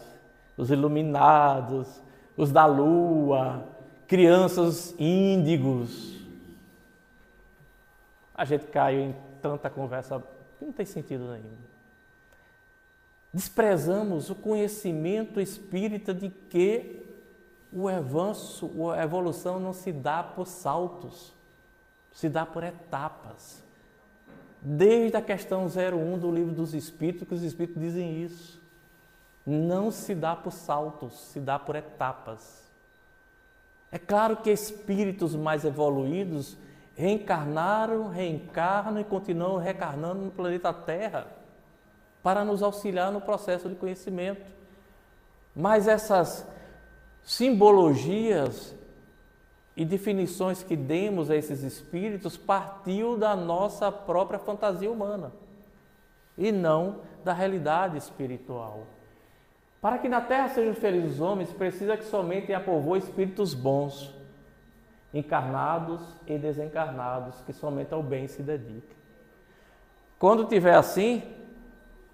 os iluminados, os da lua, crianças índigos. A gente caiu em tanta conversa que não tem sentido nenhum. Desprezamos o conhecimento espírita de que o avanço, a evolução não se dá por saltos, se dá por etapas. Desde a questão 01 do Livro dos Espíritos, que os Espíritos dizem isso. Não se dá por saltos, se dá por etapas. É claro que espíritos mais evoluídos reencarnam e continuam reencarnando no planeta Terra para nos auxiliar no processo de conhecimento. Mas essas simbologias e definições que demos a esses espíritos partiu da nossa própria fantasia humana e não da realidade espiritual. Para que na Terra sejam felizes os homens, precisa que somente apovoe espíritos bons, encarnados e desencarnados, que somente ao bem se dediquem. Quando tiver assim,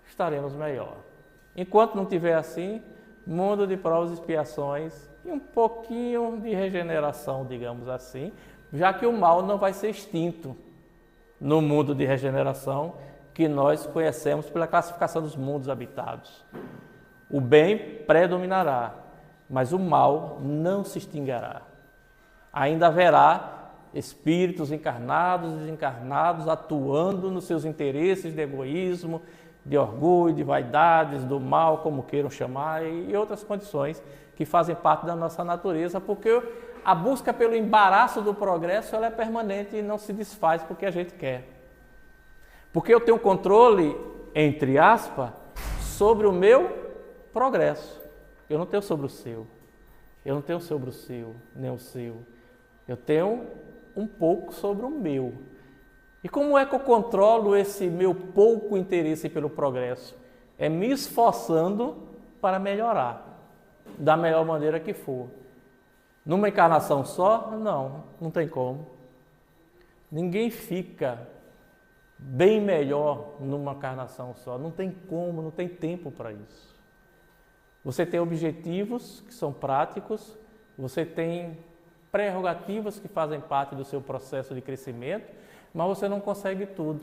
estaremos melhor. Enquanto não tiver assim, mundo de provas e expiações e um pouquinho de regeneração, digamos assim, já que o mal não vai ser extinto no mundo de regeneração que nós conhecemos pela classificação dos mundos habitados. O bem predominará, mas o mal não se extinguirá. Ainda haverá espíritos encarnados e desencarnados atuando nos seus interesses de egoísmo, de orgulho, de vaidades, do mal, como queiram chamar, e outras condições que fazem parte da nossa natureza, porque a busca pelo embaraço do progresso ela é permanente e não se desfaz porque a gente quer. Porque eu tenho controle, entre aspas, sobre o meu progresso. Eu não tenho sobre o seu. Eu não tenho sobre o seu, nem o seu. Eu tenho um pouco sobre o meu. E como é que eu controlo esse meu pouco interesse pelo progresso? É me esforçando para melhorar, da melhor maneira que for. Numa encarnação só? Não tem como. Ninguém fica bem melhor numa encarnação só. Não tem como, não tem tempo para isso. Você tem objetivos que são práticos, você tem prerrogativas que fazem parte do seu processo de crescimento, mas você não consegue tudo.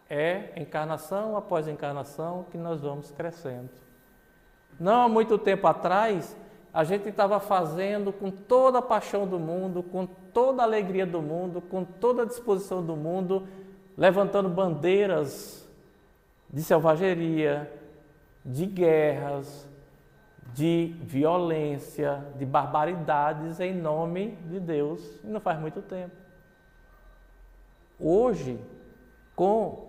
É encarnação após encarnação que nós vamos crescendo. Não há muito tempo atrás, a gente estava fazendo com toda a paixão do mundo, com toda a alegria do mundo, com toda a disposição do mundo, levantando bandeiras de selvageria, de guerras, de violência, de barbaridades em nome de Deus, e não faz muito tempo. Hoje, com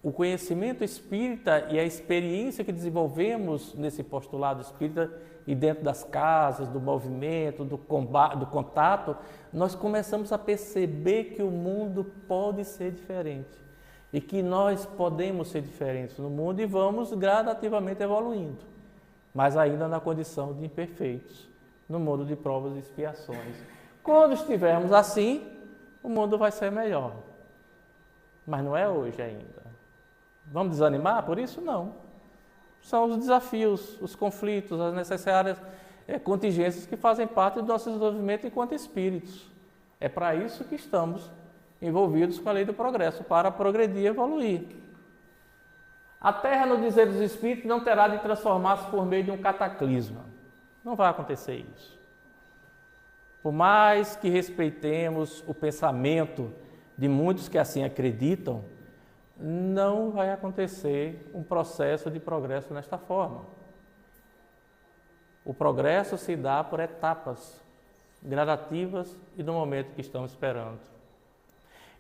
o conhecimento espírita e a experiência que desenvolvemos nesse postulado espírita e dentro das casas, do movimento, do combate, do contato, nós começamos a perceber que o mundo pode ser diferente e que nós podemos ser diferentes no mundo e vamos gradativamente evoluindo, mas ainda na condição de imperfeitos, no mundo de provas e expiações. Quando estivermos assim, o mundo vai ser melhor, mas não é hoje ainda. Vamos desanimar por isso? Não. São os desafios, os conflitos, as necessárias contingências que fazem parte do nosso desenvolvimento enquanto espíritos. É para isso que estamos envolvidos com a lei do progresso, para progredir e evoluir. A Terra, no dizer dos Espíritos, não terá de transformar-se por meio de um cataclisma. Não vai acontecer isso. Por mais que respeitemos o pensamento de muitos que assim acreditam, não vai acontecer um processo de progresso nesta forma. O progresso se dá por etapas gradativas e no momento que estamos esperando.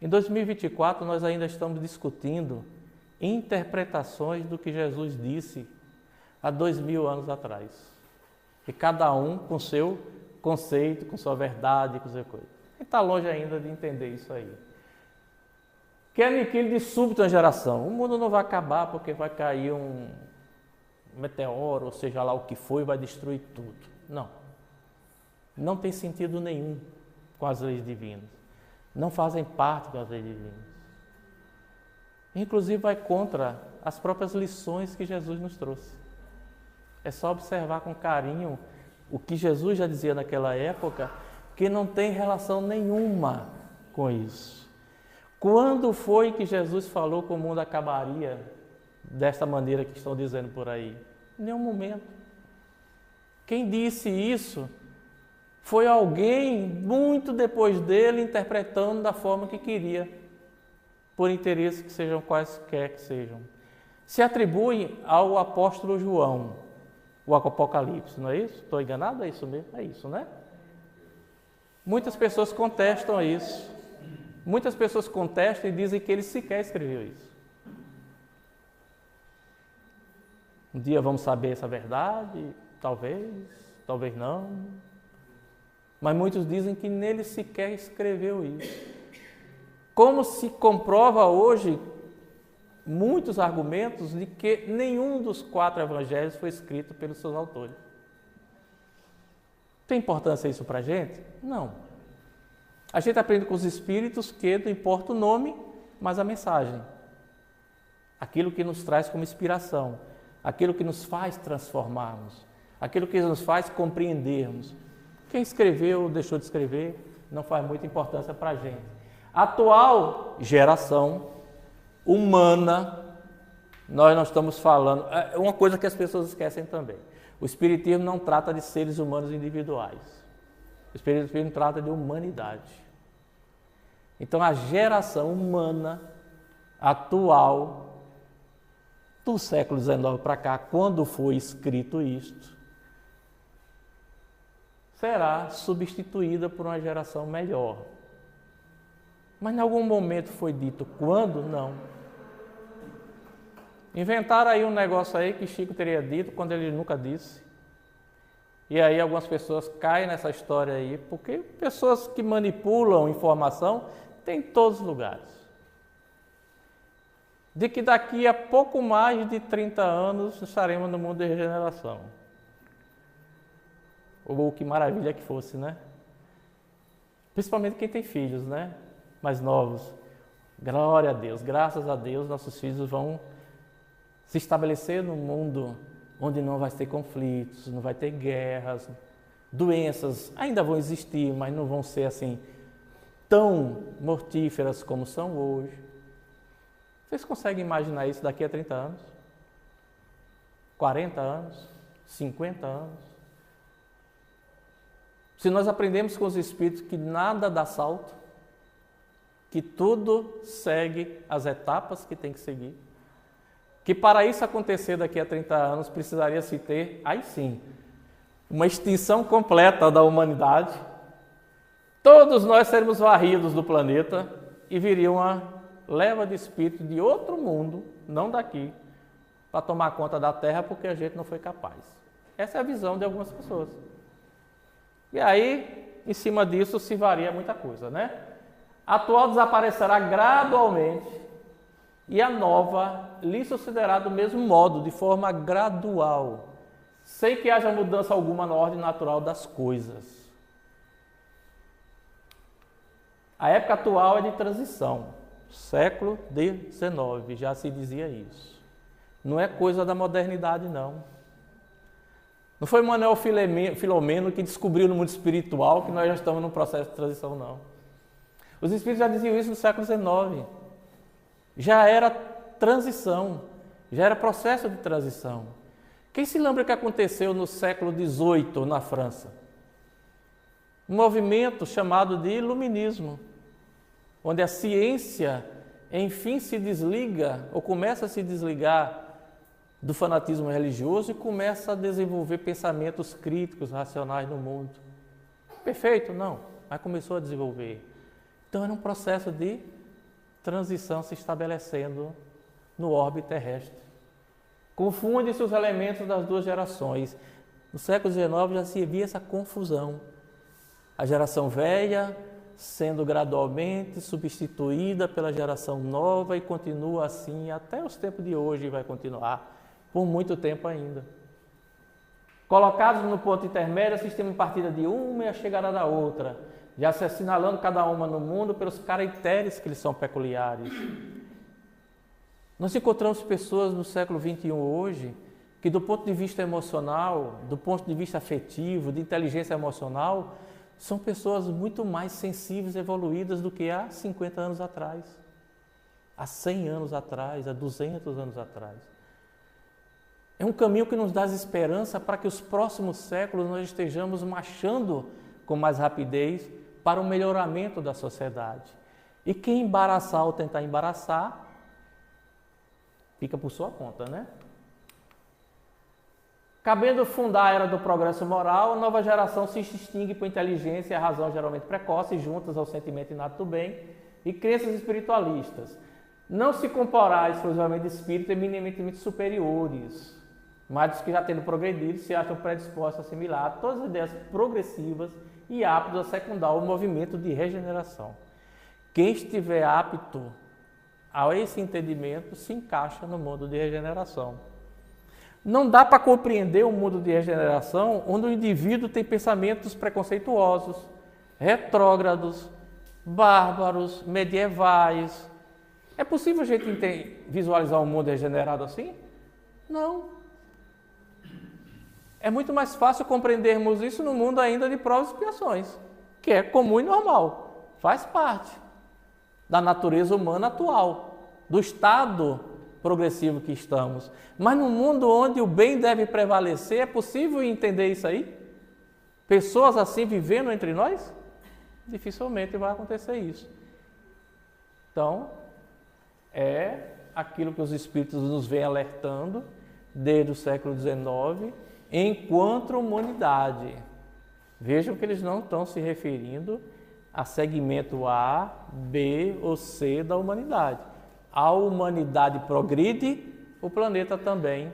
Em 2024, nós ainda estamos discutindo interpretações do que Jesus disse há 2000 anos atrás. E cada um com seu conceito, com sua verdade, com sua coisa. E está longe ainda de entender isso aí. que aniquile de súbito a geração. O mundo não vai acabar porque vai cair um meteoro, ou seja lá o que for, e vai destruir tudo. Não. Não tem sentido nenhum com as leis divinas. Não fazem parte com as leis divinas. Inclusive vai contra as próprias lições que Jesus nos trouxe. É só observar com carinho o que Jesus já dizia naquela época, que não tem relação nenhuma com isso. Quando foi que Jesus falou que o mundo acabaria desta maneira que estão dizendo por aí? Em nenhum momento. Quem disse isso foi alguém muito depois dele interpretando da forma que queria, por interesses que sejam quaisquer que sejam. Se atribui ao apóstolo João o Apocalipse, não é isso? Estou enganado? É isso mesmo? É isso, né? Muitas pessoas contestam isso. Muitas pessoas contestam e dizem que ele sequer escreveu isso. Um dia vamos saber essa verdade, talvez não. Mas muitos dizem que nele sequer escreveu isso. Como se comprova hoje muitos argumentos de que nenhum dos 4 evangelhos foi escrito pelos seus autores. Tem importância isso para a gente? Não. A gente aprende com os espíritos que não importa o nome, mas a mensagem. Aquilo que nos traz como inspiração, aquilo que nos faz transformarmos, aquilo que nos faz compreendermos. Quem escreveu ou deixou de escrever não faz muita importância para a gente. A atual geração humana, nós não estamos falando... É uma coisa que as pessoas esquecem também. O Espiritismo não trata de seres humanos individuais. O Espiritismo trata de humanidade. Então, a geração humana atual, do século XIX para cá, quando foi escrito isto, será substituída por uma geração melhor. Mas em algum momento foi dito quando? Não. Inventaram aí um negócio aí que Chico teria dito quando ele nunca disse. E aí algumas pessoas caem nessa história aí, porque pessoas que manipulam informação tem em todos os lugares. De que daqui a pouco mais de 30 anos estaremos no mundo de regeneração. Ou que maravilha que fosse, né? Principalmente quem tem filhos, né? Mais novos. Glória a Deus, graças a Deus, nossos filhos vão se estabelecer num mundo onde não vai ter conflitos, não vai ter guerras, doenças ainda vão existir, mas não vão ser assim tão mortíferas como são hoje. Vocês conseguem imaginar isso daqui a 30 anos? 40 anos? 50 anos? Se nós aprendemos com os Espíritos que nada dá salto, que tudo segue as etapas que tem que seguir, que para isso acontecer daqui a 30 anos precisaria se ter, aí sim, uma extinção completa da humanidade, todos nós seremos varridos do planeta e viria uma leva de espírito de outro mundo, não daqui, para tomar conta da Terra porque a gente não foi capaz. Essa é a visão de algumas pessoas. E aí, em cima disso, se varia muita coisa, né? A atual desaparecerá gradualmente e a nova lhe sucederá do mesmo modo, de forma gradual, sem que haja mudança alguma na ordem natural das coisas. A época atual é de transição, século XIX, já se dizia isso. Não é coisa da modernidade, não. Não foi Manuel Filomeno que descobriu no mundo espiritual que nós já estamos num processo de transição, não. Os espíritos já diziam isso no século XIX. Já era transição, já era processo de transição. Quem se lembra que aconteceu no século XVIII na França? Um movimento chamado de Iluminismo, onde a ciência, enfim, se desliga ou começa a se desligar do fanatismo religioso e começa a desenvolver pensamentos críticos, racionais no mundo. Perfeito? Não, mas começou a desenvolver. Então era um processo de transição se estabelecendo no orbe terrestre. Confunde-se os elementos das duas gerações. No século XIX já se via essa confusão. A geração velha sendo gradualmente substituída pela geração nova e continua assim até os tempos de hoje e vai continuar por muito tempo ainda. Colocados no ponto intermédio, assistimos a partida de uma e a chegada da outra, já se assinalando cada uma no mundo pelos caracteres que lhes são peculiares. Nós encontramos pessoas no século XXI hoje que, do ponto de vista emocional, do ponto de vista afetivo, de inteligência emocional, são pessoas muito mais sensíveis e evoluídas do que há 50 anos atrás, há 100 anos atrás, há 200 anos atrás. É um caminho que nos dá esperança para que os próximos séculos nós estejamos marchando com mais rapidez para o melhoramento da sociedade. E quem embaraçar ou tentar embaraçar, fica por sua conta, né? Cabendo fundar a era do progresso moral, a nova geração se distingue por inteligência e a razão geralmente precoce, juntas ao sentimento inato do bem e crenças espiritualistas. Não se comporá exclusivamente de espíritos eminentemente superiores, mas os que já tendo progredido se acham predispostos a assimilar todas as ideias progressivas e aptos a secundar o movimento de regeneração. Quem estiver apto a esse entendimento se encaixa no mundo de regeneração. Não dá para compreender o mundo de regeneração onde o indivíduo tem pensamentos preconceituosos, retrógrados, bárbaros, medievais. É possível a gente visualizar um mundo regenerado assim? Não. É muito mais fácil compreendermos isso no mundo ainda de provas e expiações, que é comum e normal, faz parte da natureza humana atual, do estado progressivo que estamos. Mas no mundo onde o bem deve prevalecer, é possível entender isso aí? Pessoas assim vivendo entre nós? Dificilmente vai acontecer isso. Então, é aquilo que os Espíritos nos vêm alertando desde o século XIX, enquanto humanidade. Vejam que eles não estão se referindo a segmento A, B ou C da humanidade. A humanidade progride, o planeta também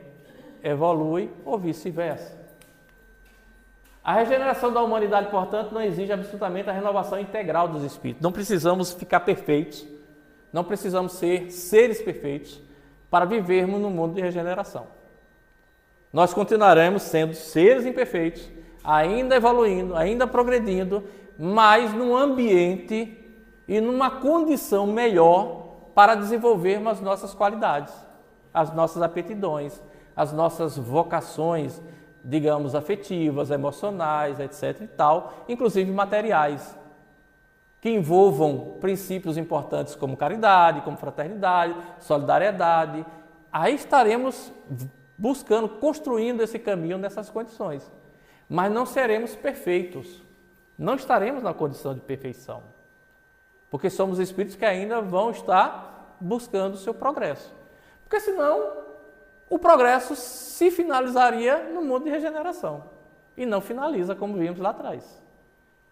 evolui ou vice-versa. A regeneração da humanidade, portanto, não exige absolutamente a renovação integral dos espíritos. Não precisamos ficar perfeitos, não precisamos ser seres perfeitos para vivermos no mundo de regeneração. Nós continuaremos sendo seres imperfeitos, ainda evoluindo, ainda progredindo, mas num ambiente e numa condição melhor para desenvolvermos as nossas qualidades, as nossas aptidões, as nossas vocações, digamos, afetivas, emocionais, etc. e tal, inclusive materiais, que envolvam princípios importantes como caridade, como fraternidade, solidariedade. Aí estaremos buscando, construindo esse caminho nessas condições. Mas não seremos perfeitos, não estaremos na condição de perfeição, porque somos espíritos que ainda vão estar buscando o seu progresso. Porque senão o progresso se finalizaria no mundo de regeneração e não finaliza como vimos lá atrás.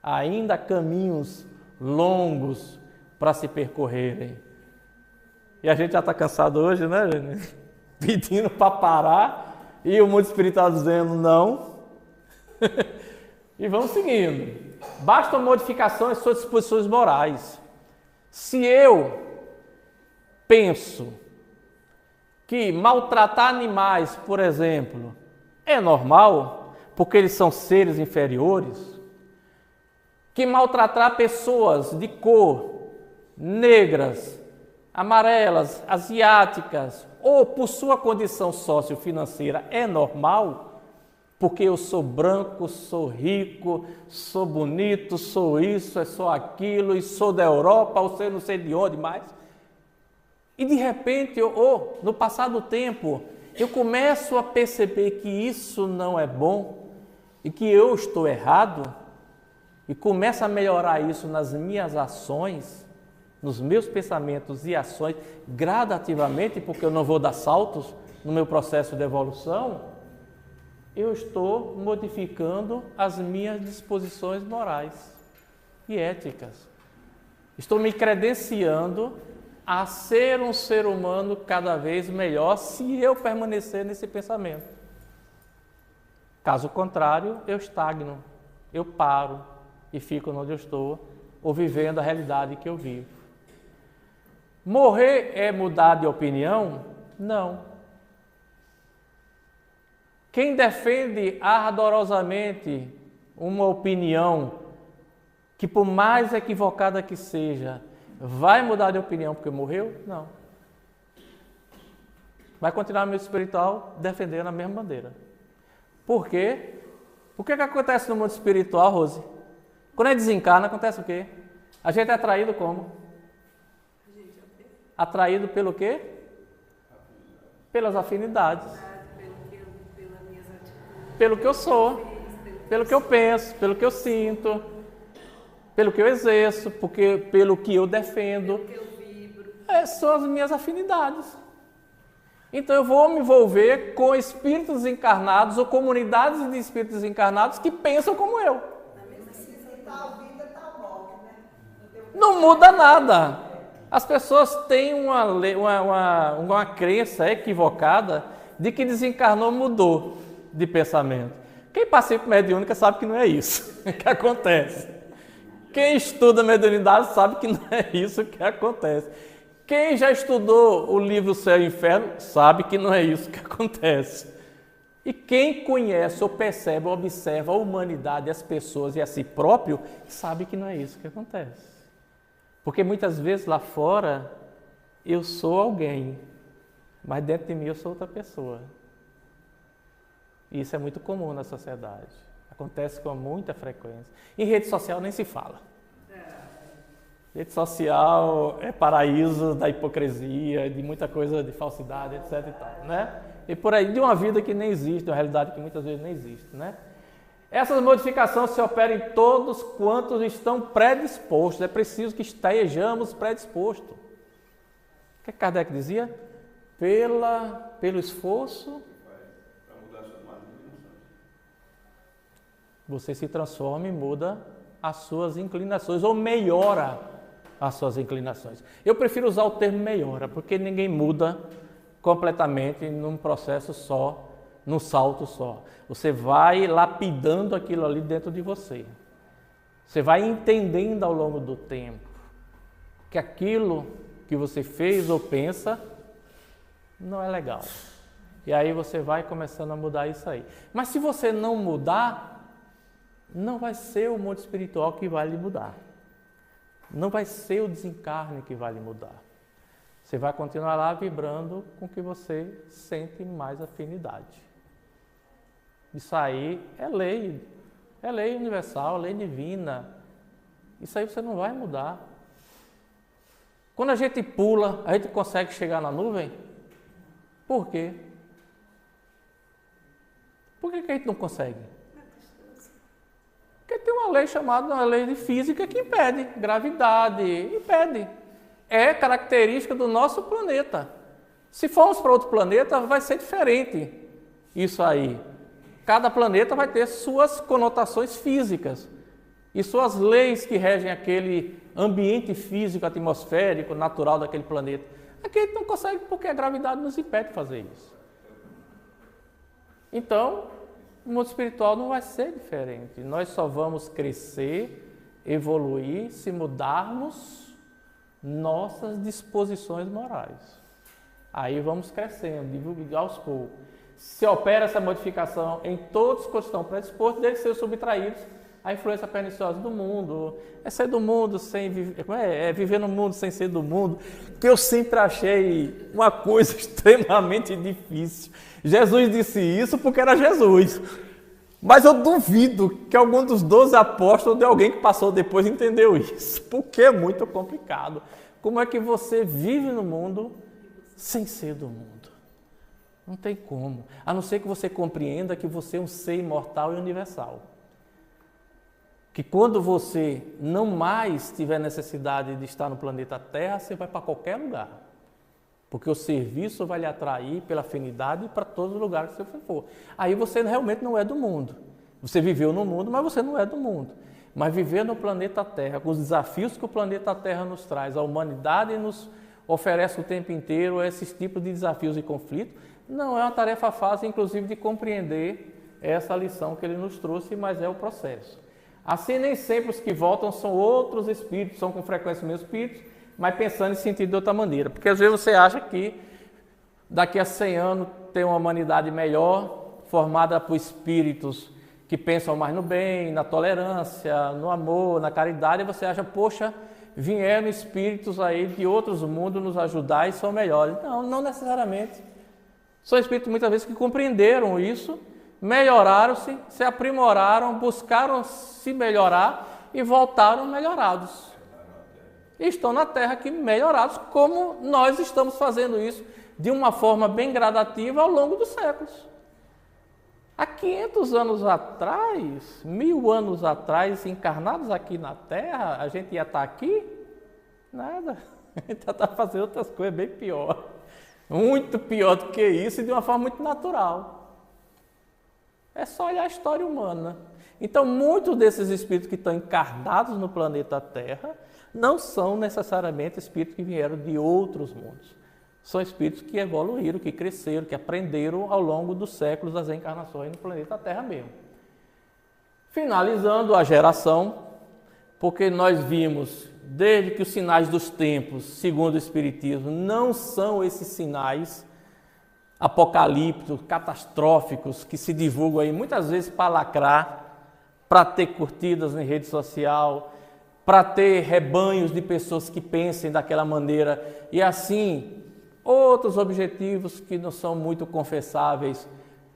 Ainda há caminhos longos para se percorrerem. E a gente já está cansado hoje, né, gente? Pedindo para parar e o mundo espiritual dizendo não. E vamos seguindo. Bastam modificações em suas disposições morais. Se eu penso que maltratar animais, por exemplo, é normal, porque eles são seres inferiores, que maltratar pessoas de cor, negras, amarelas, asiáticas, ou por sua condição sociofinanceira é normal, porque eu sou branco, sou rico, sou bonito, sou isso, sou aquilo, e sou da Europa, ou sei não sei de onde mais. E de repente, ou no passar do tempo, eu começo a perceber que isso não é bom e que eu estou errado, e começo a melhorar isso nas minhas ações, nos meus pensamentos e ações, gradativamente, porque eu não vou dar saltos no meu processo de evolução, eu estou modificando as minhas disposições morais e éticas. Estou me credenciando a ser um ser humano cada vez melhor se eu permanecer nesse pensamento. Caso contrário, eu estagno, eu paro e fico onde eu estou, ou vivendo a realidade que eu vivo. Morrer é mudar de opinião? Não. Quem defende ardorosamente uma opinião que, por mais equivocada que seja, vai mudar de opinião porque morreu? Não. Vai continuar no meio espiritual defendendo a mesma bandeira. Por quê? O que acontece no mundo espiritual, Rose? Quando a gente desencarna, acontece o quê? A gente é atraído como? Atraído pelo quê? Pelas afinidades. Pelo que eu sou, pelo que eu penso, pelo que eu sinto, pelo que eu exerço, pelo que eu defendo. São as minhas afinidades. Então eu vou me envolver com espíritos encarnados ou comunidades de espíritos encarnados que pensam como eu. Não muda nada. As pessoas têm uma crença equivocada de que desencarnou mudou de pensamento. Quem participa de mediúnica sabe que não é isso que acontece. Quem estuda mediunidade sabe que não é isso que acontece. Quem já estudou o livro Céu e Inferno sabe que não é isso que acontece. E quem conhece ou percebe ou observa a humanidade, as pessoas e a si próprio, sabe que não é isso que acontece. Porque muitas vezes lá fora eu sou alguém, mas dentro de mim eu sou outra pessoa. E isso é muito comum na sociedade. Acontece com muita frequência. Em rede social nem se fala. Rede social é paraíso da hipocrisia, de muita coisa de falsidade, etc. e tal, né? E por aí, de uma vida que nem existe, uma realidade que muitas vezes nem existe, né? Essas modificações se operam em todos quantos estão predispostos. É preciso que estejamos predispostos. O que Kardec dizia? Pelo esforço, você se transforma e muda as suas inclinações, ou melhora as suas inclinações. Eu prefiro usar o termo melhora, porque ninguém muda completamente num processo só, num salto só. Você vai lapidando aquilo ali dentro de você. Você vai entendendo ao longo do tempo que aquilo que você fez ou pensa não é legal. E aí você vai começando a mudar isso aí. Mas se você não mudar, não vai ser o mundo espiritual que vai lhe mudar. Não vai ser o desencarne que vai lhe mudar. Você vai continuar lá vibrando com o que você sente mais afinidade. Isso aí é lei universal, lei divina. Isso aí você não vai mudar. Quando a gente pula, a gente consegue chegar na nuvem? Por quê? Por que a gente não consegue? Porque tem uma lei chamada uma lei de física que impede, gravidade, impede. É característica do nosso planeta. Se formos para outro planeta, vai ser diferente isso aí. Cada planeta vai ter suas conotações físicas e suas leis que regem aquele ambiente físico, atmosférico, natural daquele planeta. Aqui a gente não consegue porque a gravidade nos impede de fazer isso. Então, o mundo espiritual não vai ser diferente. Nós só vamos crescer, evoluir, se mudarmos nossas disposições morais. Aí vamos crescendo, aos poucos. Se opera essa modificação em todos que estão predispostos, devem ser subtraídos à influência perniciosa do mundo. É ser do mundo sem viver, viver no mundo sem ser do mundo, que eu sempre achei uma coisa extremamente difícil. Jesus disse isso porque era Jesus. Mas eu duvido que algum dos 12 apóstolos ou de alguém que passou depois entendeu isso, porque é muito complicado. Como é que você vive no mundo sem ser do mundo? Não tem como, a não ser que você compreenda que você é um ser imortal e universal. Que quando você não mais tiver necessidade de estar no planeta Terra, você vai para qualquer lugar. Porque o serviço vai lhe atrair pela afinidade para todos os lugares que você for. Aí você realmente não é do mundo. Você viveu no mundo, mas você não é do mundo. Mas viver no planeta Terra, com os desafios que o planeta Terra nos traz, a humanidade nos oferece o tempo inteiro esses tipos de desafios e conflitos, não é uma tarefa fácil, inclusive, de compreender essa lição que ele nos trouxe, mas é o processo. Assim, nem sempre os que voltam são outros espíritos, são com frequência os mesmos espíritos, mas pensando em sentido de outra maneira. Porque às vezes você acha que daqui a 100 anos tem uma humanidade melhor, formada por espíritos que pensam mais no bem, na tolerância, no amor, na caridade, e você acha, poxa, vieram espíritos aí de outros mundos nos ajudar e são melhores. Não, não necessariamente. São espíritos muitas vezes que compreenderam isso, melhoraram-se, se aprimoraram, buscaram se melhorar e voltaram melhorados. E estão na Terra aqui melhorados, como nós estamos fazendo isso de uma forma bem gradativa ao longo dos séculos. Há 500 anos atrás, 1000 anos atrás, encarnados aqui na Terra, a gente ia estar aqui? Nada. A gente ia estar fazendo outras coisas bem pior. Muito pior do que isso e de uma forma muito natural. É só olhar a história humana. Então, muitos desses espíritos que estão encarnados no planeta Terra não são necessariamente espíritos que vieram de outros mundos. São espíritos que evoluíram, que cresceram, que aprenderam ao longo dos séculos das encarnações no planeta Terra mesmo. Finalizando a geração, porque nós vimos, desde que os sinais dos tempos, segundo o Espiritismo, não são esses sinais apocalípticos, catastróficos, que se divulgam aí muitas vezes para lacrar, para ter curtidas em rede social, para ter rebanhos de pessoas que pensem daquela maneira e assim outros objetivos que não são muito confessáveis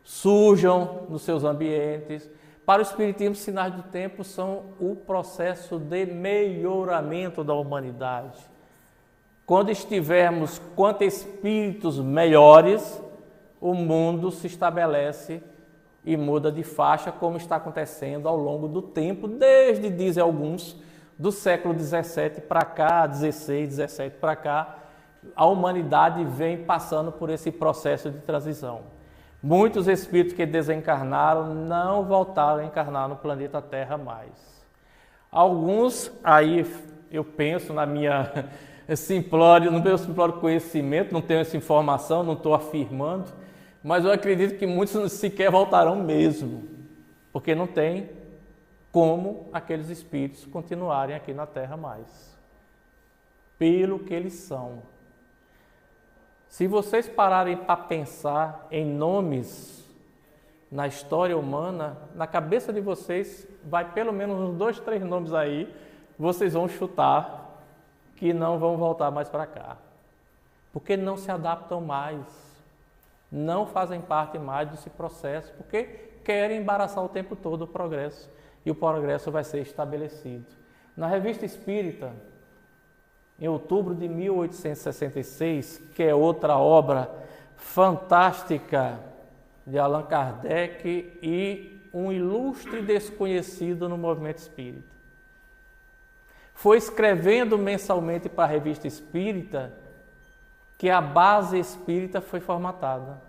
surjam nos seus ambientes. Para o Espiritismo, sinais do tempo são o processo de melhoramento da humanidade. Quando estivermos quanto espíritos melhores, o mundo se estabelece e muda de faixa, como está acontecendo ao longo do tempo, desde, dizem alguns, do século XVII para cá, XVI, XVII para cá, a humanidade vem passando por esse processo de transição. Muitos espíritos que desencarnaram não voltaram a encarnar no planeta Terra mais. Alguns, aí eu penso na minha no meu simplório conhecimento, não tenho essa informação, não estou afirmando, mas eu acredito que muitos sequer voltarão mesmo, porque não tem como aqueles espíritos continuarem aqui na Terra mais, pelo que eles são. Se vocês pararem para pensar em nomes na história humana, na cabeça de vocês vai pelo menos uns 2, 3 nomes aí, vocês vão chutar que não vão voltar mais para cá. Porque não se adaptam mais, não fazem parte mais desse processo, porque querem embaraçar o tempo todo o progresso, e o progresso vai ser estabelecido. Na Revista Espírita, em outubro de 1866, que é outra obra fantástica de Allan Kardec e um ilustre desconhecido no movimento espírita. Foi escrevendo mensalmente para a Revista Espírita que a base espírita foi formatada.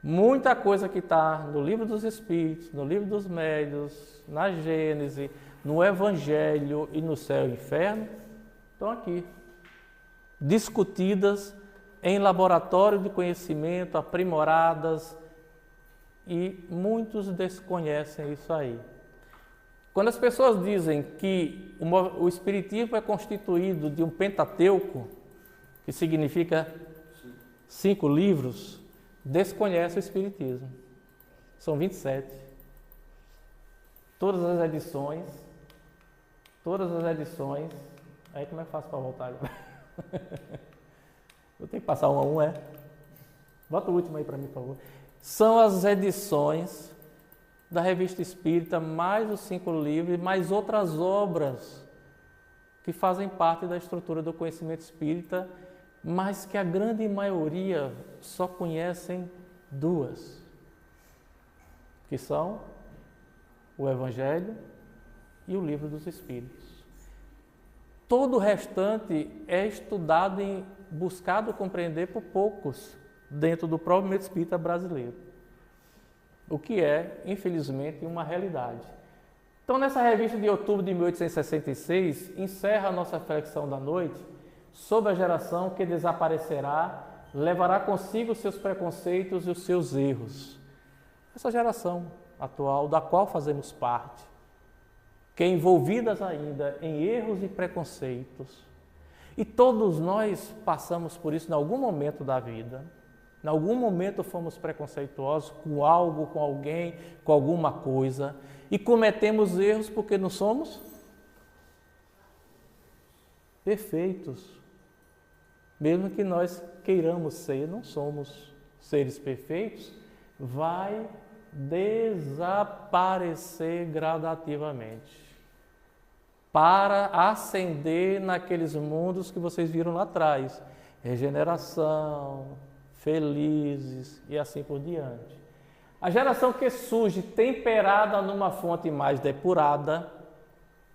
Muita coisa que está no Livro dos Espíritos, no Livro dos Médiuns, na Gênese, no Evangelho e no Céu e Inferno, estão aqui, discutidas em laboratório de conhecimento, aprimoradas, e muitos desconhecem isso aí. Quando as pessoas dizem que o Espiritismo é constituído de um Pentateuco, que significa 5 livros, desconhece o Espiritismo. São 27. Todas as edições. Aí como é que eu faço para voltar agora? Eu tenho que passar um a um, é? Bota o último aí para mim, por favor. São as edições da Revista Espírita, mais os 5 livros, mais outras obras que fazem parte da estrutura do conhecimento espírita, mas que a grande maioria só conhecem 2, que são o Evangelho e o Livro dos Espíritos. Todo o restante é estudado e buscado compreender por poucos dentro do próprio movimento espírita brasileiro, o que é, infelizmente, uma realidade. Então, nessa revista de outubro de 1866, encerra a nossa reflexão da noite sobre a geração que desaparecerá, levará consigo os seus preconceitos e os seus erros. Essa geração atual, da qual fazemos parte. que envolvidas ainda em erros e preconceitos. E todos nós passamos por isso em algum momento da vida. Em algum momento fomos preconceituosos com algo, com alguém, com alguma coisa. E cometemos erros porque não somos perfeitos. Mesmo que nós queiramos ser, não somos seres perfeitos, vai desaparecer gradativamente para ascender naqueles mundos que vocês viram lá atrás. Regeneração, felizes e assim por diante. A geração que surge temperada numa fonte mais depurada,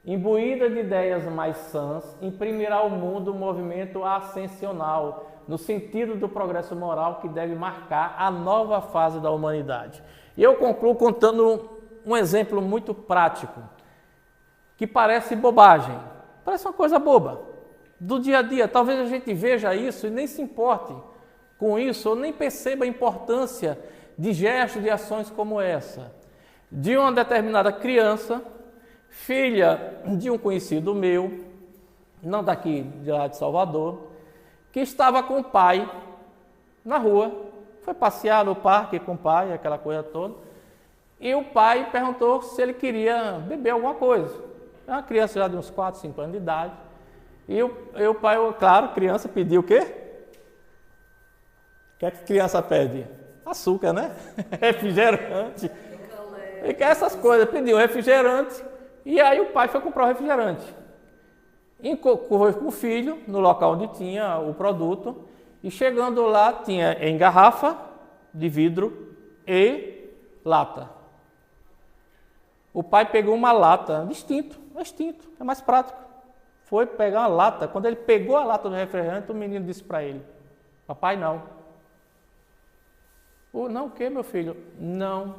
imbuída de ideias mais sãs, imprimirá ao mundo um movimento ascensional, no sentido do progresso moral que deve marcar a nova fase da humanidade. E eu concluo contando um exemplo muito prático, que parece bobagem, parece uma coisa boba, do dia a dia. Talvez a gente veja isso e nem se importe com isso, ou nem perceba a importância de gestos, de ações como essa. De uma determinada criança, filha de um conhecido meu, não daqui de lá de Salvador, que estava com o pai na rua, foi passear no parque com o pai, aquela coisa toda, e o pai perguntou se ele queria beber alguma coisa. É uma criança já de uns 4, 5 anos de idade, e o pai, claro, criança pediu o quê? O que é que criança pede? Açúcar, né? Refrigerante. E que essas coisas, pediu refrigerante, e aí o pai foi comprar o refrigerante. Correu com o filho no local onde tinha o produto, e chegando lá tinha em garrafa de vidro e lata. O pai pegou uma lata, extinto, é mais prático. Foi pegar uma lata, quando ele pegou a lata do refrigerante, o menino disse para ele: papai, não. Não, o que, meu filho? Não,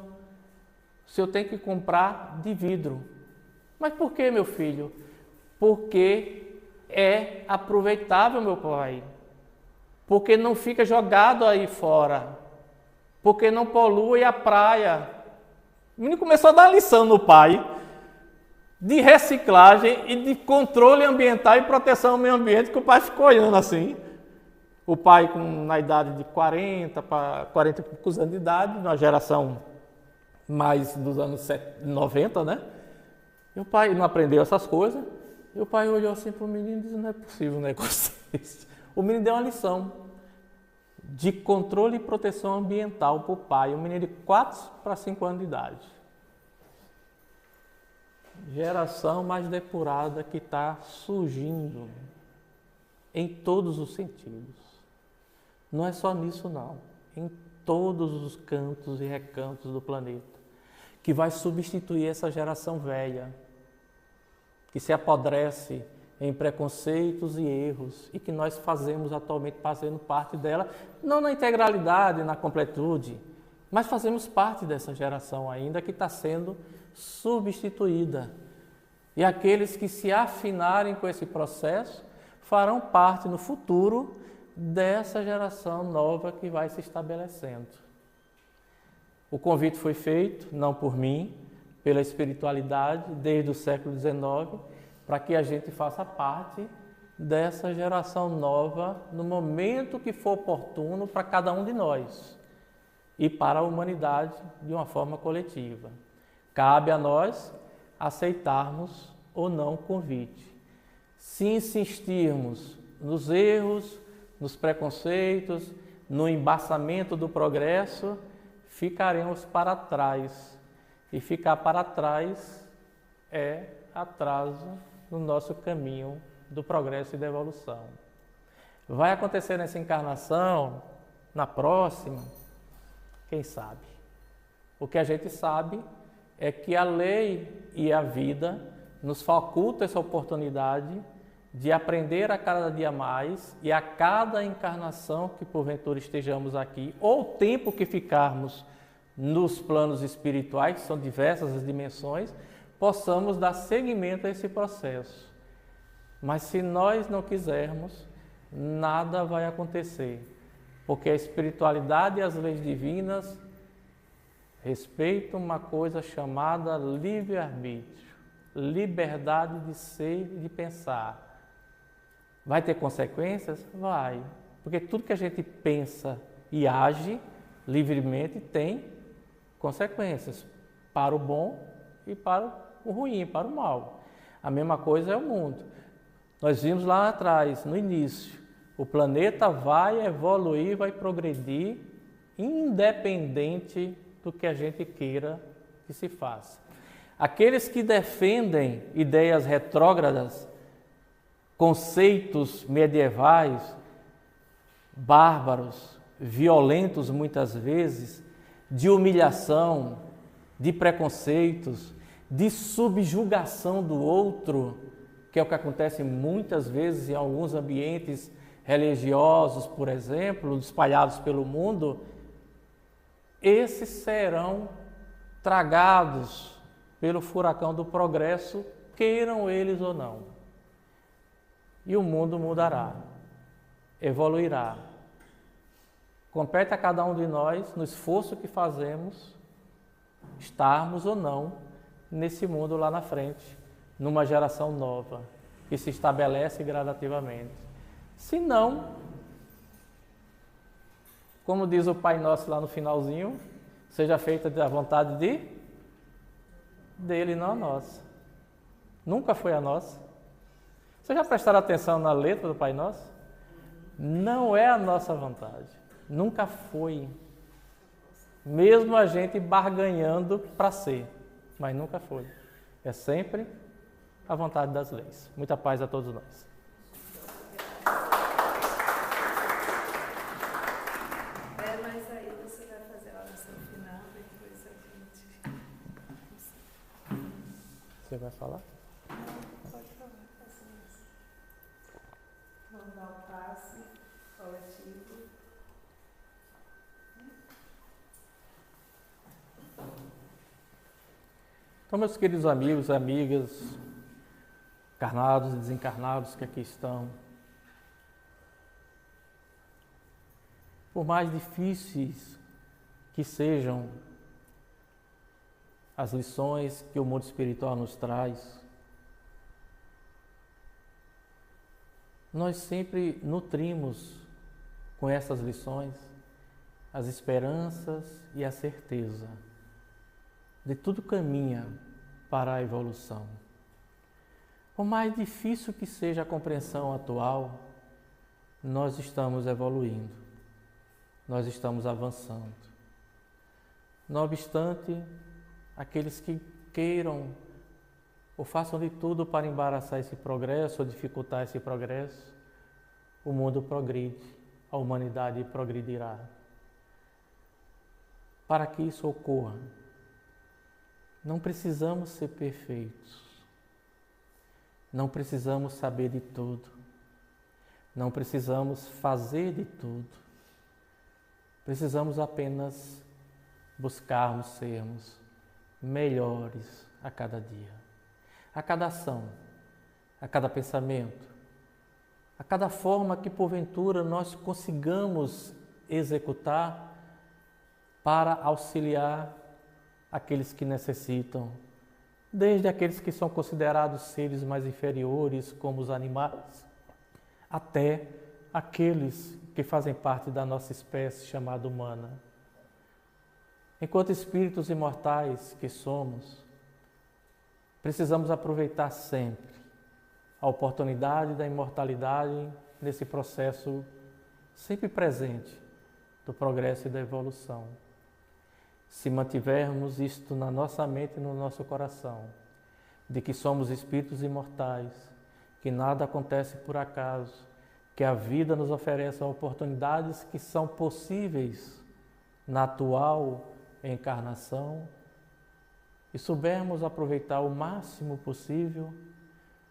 o senhor tem que comprar de vidro. Mas por que, meu filho? Porque é aproveitável, meu pai. Porque não fica jogado aí fora. Porque não polui a praia. O menino começou a dar lição no pai de reciclagem e de controle ambiental e proteção ao meio ambiente, que o pai ficou olhando assim. O pai na idade de 40 para 40 e poucos anos de idade, numa geração mais dos anos 90, né? E o pai não aprendeu essas coisas. E o pai olhou assim para o menino e disse: não é possível um negócio desse. O menino deu uma lição de controle e proteção ambiental para o pai. Um menino de 4 para 5 anos de idade. Geração mais depurada que está surgindo em todos os sentidos. Não é só nisso, não. Em todos os cantos e recantos do planeta. Que vai substituir essa geração velha, que se apodrece em preconceitos e erros, e que nós fazemos atualmente, fazendo parte dela, não na integralidade, na completude, mas fazemos parte dessa geração ainda que está sendo substituída. E aqueles que se afinarem com esse processo farão parte no futuro dessa geração nova que vai se estabelecendo. O convite foi feito, não por mim, pela espiritualidade, desde o século XIX, para que a gente faça parte dessa geração nova no momento que for oportuno para cada um de nós e para a humanidade de uma forma coletiva. Cabe a nós aceitarmos ou não o convite. Se insistirmos nos erros, nos preconceitos, no embaçamento do progresso, ficaremos para trás. E ficar para trás é atraso no nosso caminho do progresso e da evolução. Vai acontecer nessa encarnação, na próxima? Quem sabe? O que a gente sabe é que a lei e a vida nos facultam essa oportunidade de aprender a cada dia mais, e a cada encarnação que porventura estejamos aqui, ou o tempo que ficarmos nos planos espirituais, que são diversas as dimensões, possamos dar seguimento a esse processo. Mas se nós não quisermos, nada vai acontecer, porque a espiritualidade e as leis divinas respeitam uma coisa chamada livre-arbítrio. liberdade de ser e de pensar. Vai ter consequências? Vai. Porque tudo que a gente pensa e age livremente tem consequências para o bom e para o ruim, para o mal. A mesma coisa é o mundo. Nós vimos lá atrás, no início, o planeta vai evoluir, vai progredir, independente do que a gente queira que se faça. Aqueles que defendem ideias retrógradas, conceitos medievais, bárbaros, violentos muitas vezes, de humilhação, de preconceitos, de subjugação do outro, que é o que acontece muitas vezes em alguns ambientes religiosos, por exemplo, espalhados pelo mundo, esses serão tragados pelo furacão do progresso, queiram eles ou não. E o mundo mudará, evoluirá. Compete a cada um de nós, no esforço que fazemos, estarmos ou não nesse mundo lá na frente, numa geração nova, que se estabelece gradativamente. Se não, como diz o Pai Nosso lá no finalzinho, seja feita da vontade dele, não a nossa. Nunca foi a nossa. Vocês já prestaram atenção na letra do Pai Nosso? Não é a nossa vontade. Nunca foi. Mesmo a gente barganhando para ser, mas nunca foi. É sempre a vontade das leis. Muita paz a todos nós. Mas aí você vai fazer a oração final, depois a gente... Você vai falar? Pode falar, faça isso. Vamos dar o passe coletivo. Então, meus queridos amigos e amigas, encarnados e desencarnados que aqui estão, por mais difíceis que sejam as lições que o mundo espiritual nos traz, nós sempre nutrimos com essas lições as esperanças e a certeza de tudo caminha para a evolução. Por mais difícil que seja a compreensão atual, nós estamos evoluindo, nós estamos avançando. Não obstante, aqueles que queiram ou façam de tudo para embaraçar esse progresso ou dificultar esse progresso, o mundo progride, a humanidade progredirá. Para que isso ocorra, não precisamos ser perfeitos, não precisamos saber de tudo, não precisamos fazer de tudo, precisamos apenas buscarmos sermos melhores a cada dia, a cada ação, a cada pensamento, a cada forma que porventura nós consigamos executar para auxiliar aqueles que necessitam, desde aqueles que são considerados seres mais inferiores, como os animais, até aqueles que fazem parte da nossa espécie chamada humana. Enquanto espíritos imortais que somos, precisamos aproveitar sempre a oportunidade da imortalidade nesse processo sempre presente do progresso e da evolução. Se mantivermos isto na nossa mente e no nosso coração, de que somos espíritos imortais, que nada acontece por acaso, que a vida nos oferece oportunidades que são possíveis na atual encarnação, e soubermos aproveitar o máximo possível,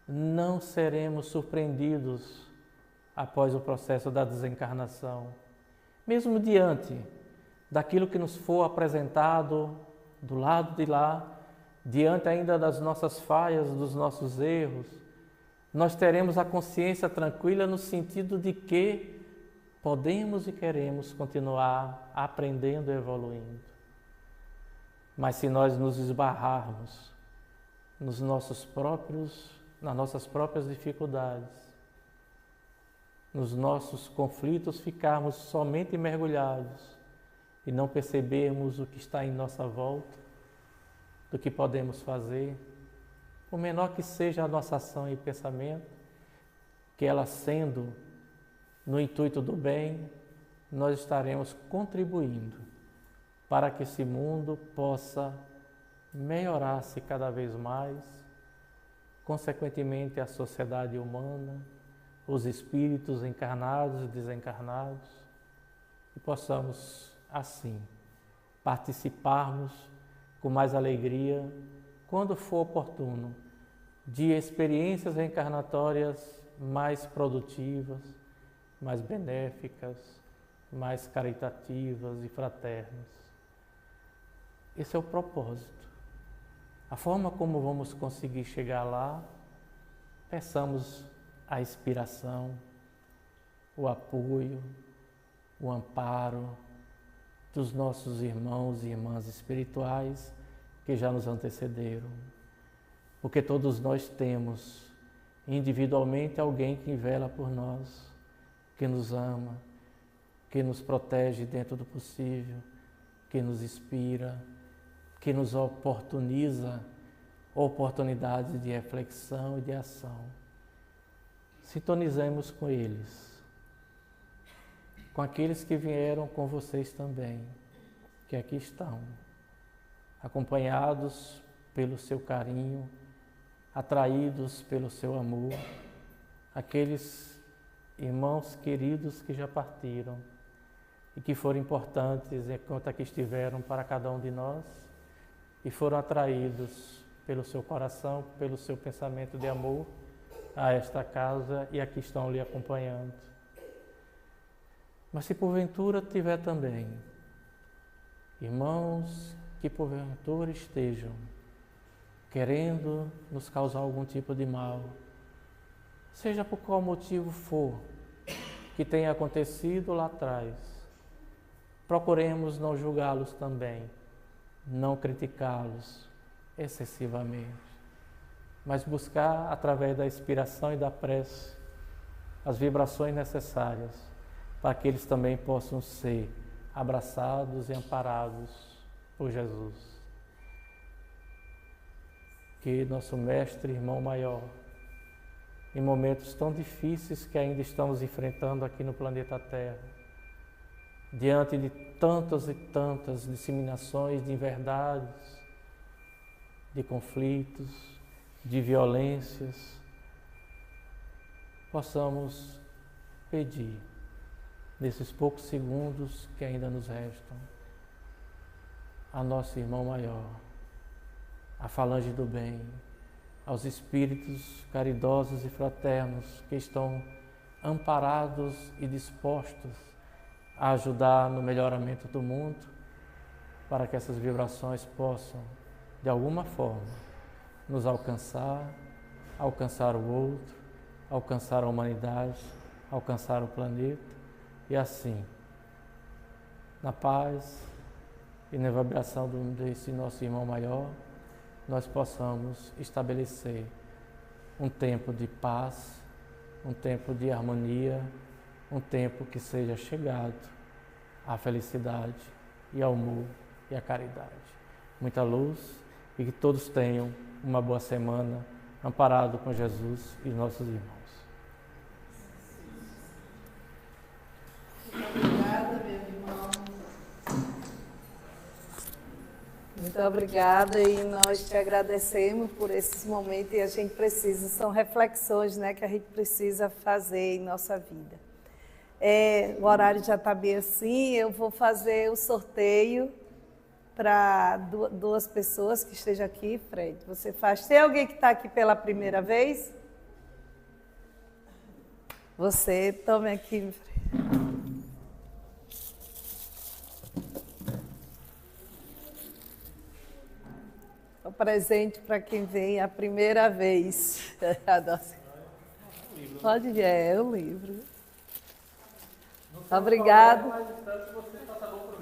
não seremos surpreendidos após o processo da desencarnação, mesmo diante daquilo que nos for apresentado do lado de lá, diante ainda das nossas falhas, dos nossos erros, nós teremos a consciência tranquila no sentido de que podemos e queremos continuar aprendendo e evoluindo. Mas se nós nos esbarrarmos nas nossas próprias dificuldades, nos nossos conflitos, ficarmos somente mergulhados e não percebermos o que está em nossa volta, do que podemos fazer, por menor que seja a nossa ação e pensamento, que ela sendo no intuito do bem, nós estaremos contribuindo para que esse mundo possa melhorar-se cada vez mais, consequentemente a sociedade humana, os espíritos encarnados e desencarnados, e possamos, assim, participarmos com mais alegria, quando for oportuno, de experiências reencarnatórias mais produtivas, mais benéficas, mais caritativas e fraternas. Esse é o propósito. A forma como vamos conseguir chegar lá, peçamos a inspiração, o apoio, o amparo dos nossos irmãos e irmãs espirituais que já nos antecederam. Porque todos nós temos individualmente alguém que vela por nós, que nos ama, que nos protege dentro do possível, que nos inspira, que nos oportuniza oportunidades de reflexão e de ação. Sintonizemos com eles, com aqueles que vieram com vocês também, que aqui estão, acompanhados pelo seu carinho, atraídos pelo seu amor, aqueles irmãos queridos que já partiram e que foram importantes enquanto aqui estiveram para cada um de nós e foram atraídos pelo seu coração, pelo seu pensamento de amor a esta casa e aqui estão lhe acompanhando. Mas se porventura tiver também irmãos que porventura estejam querendo nos causar algum tipo de mal, seja por qual motivo for que tenha acontecido lá atrás, procuremos não julgá-los também, não criticá-los excessivamente, mas buscar através da inspiração e da prece as vibrações necessárias para que eles também possam ser abraçados e amparados por Jesus. Que nosso Mestre, Irmão Maior, em momentos tão difíceis que ainda estamos enfrentando aqui no planeta Terra, diante de tantas e tantas disseminações de verdades, de conflitos, de violências, possamos pedir, nesses poucos segundos que ainda nos restam, a nosso Irmão Maior, a falange do bem, aos espíritos caridosos e fraternos que estão amparados e dispostos a ajudar no melhoramento do mundo, para que essas vibrações possam, de alguma forma, nos alcançar, alcançar o outro, alcançar a humanidade, alcançar o planeta, e assim, na paz e na vibração desse nosso Irmão Maior, nós possamos estabelecer um tempo de paz, um tempo de harmonia, um tempo que seja chegado à felicidade e ao amor e à caridade. Muita luz e que todos tenham uma boa semana, amparado com Jesus e nossos irmãos. Obrigada, meu irmão. Muito obrigada e nós te agradecemos por esses momentos e a gente precisa, são reflexões, né, que a gente precisa fazer em nossa vida. O horário já está bem assim, eu vou fazer o sorteio para duas pessoas que estejam aqui. Fred, você faz. Tem alguém que está aqui pela primeira vez? Você, tome aqui. O presente para quem vem a primeira vez. Pode ver, é o livro. Obrigado.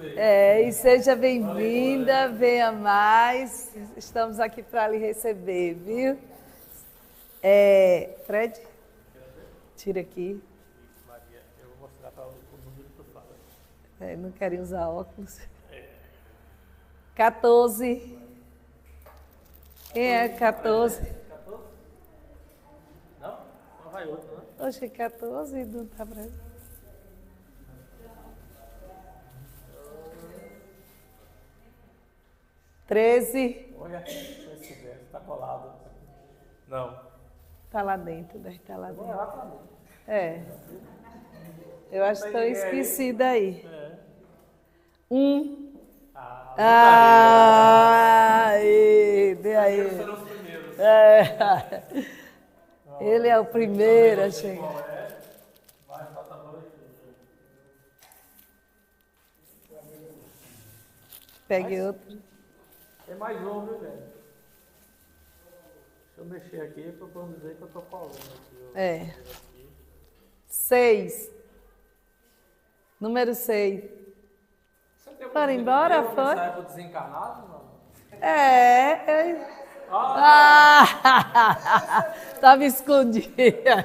E seja bem-vinda, venha mais. Estamos aqui para lhe receber, viu? Fred, tira aqui. Maria, eu vou mostrar para o número que tu fala. Não querem usar óculos. 14. Quem é 14? 14? Não? Não vai outro, né? Oxe, 14 não está pra... 13. Olha, está colado. Não. Está lá dentro, deve estar lá dentro. Lá pra mim. Eu acho que estou esquecida aí. 1. Dê aí. Eles foram os primeiros. Ele é o primeiro a chegar. Vai, falta 2. Pegue outro. Tem mais um, viu, velho? Deixa eu mexer aqui para eu dizer que eu estou falando. Aqui, 6. Número 6. Para embora, foi? Você é desencarnado, não? Estava escondida.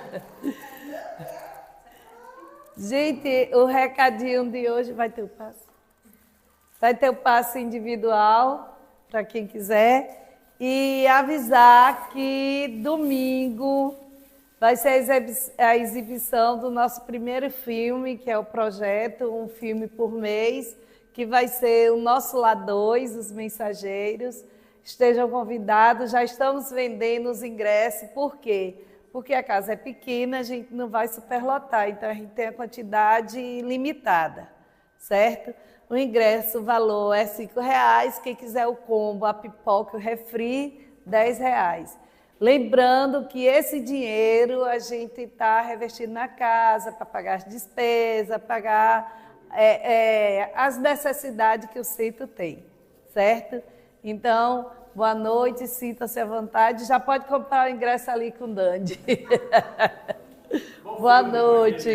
Gente, o recadinho de hoje vai ter o passe. Vai ter o passe individual, para quem quiser. E avisar que domingo vai ser a exibição do nosso primeiro filme, que é o projeto Um Filme por Mês, que vai ser o nosso Lá 2, Os Mensageiros. Estejam convidados, já estamos vendendo os ingressos. Por quê? Porque a casa é pequena, a gente não vai superlotar, então a gente tem a quantidade limitada, certo? O ingresso, o valor é R$5. Quem quiser o combo, a pipoca e o refri, R$10. Lembrando que esse dinheiro a gente está revestindo na casa para pagar as despesas, pagar as necessidades que o centro tem, certo? Então, boa noite, sinta-se à vontade. Já pode comprar o ingresso ali com o Dandy. Boa noite.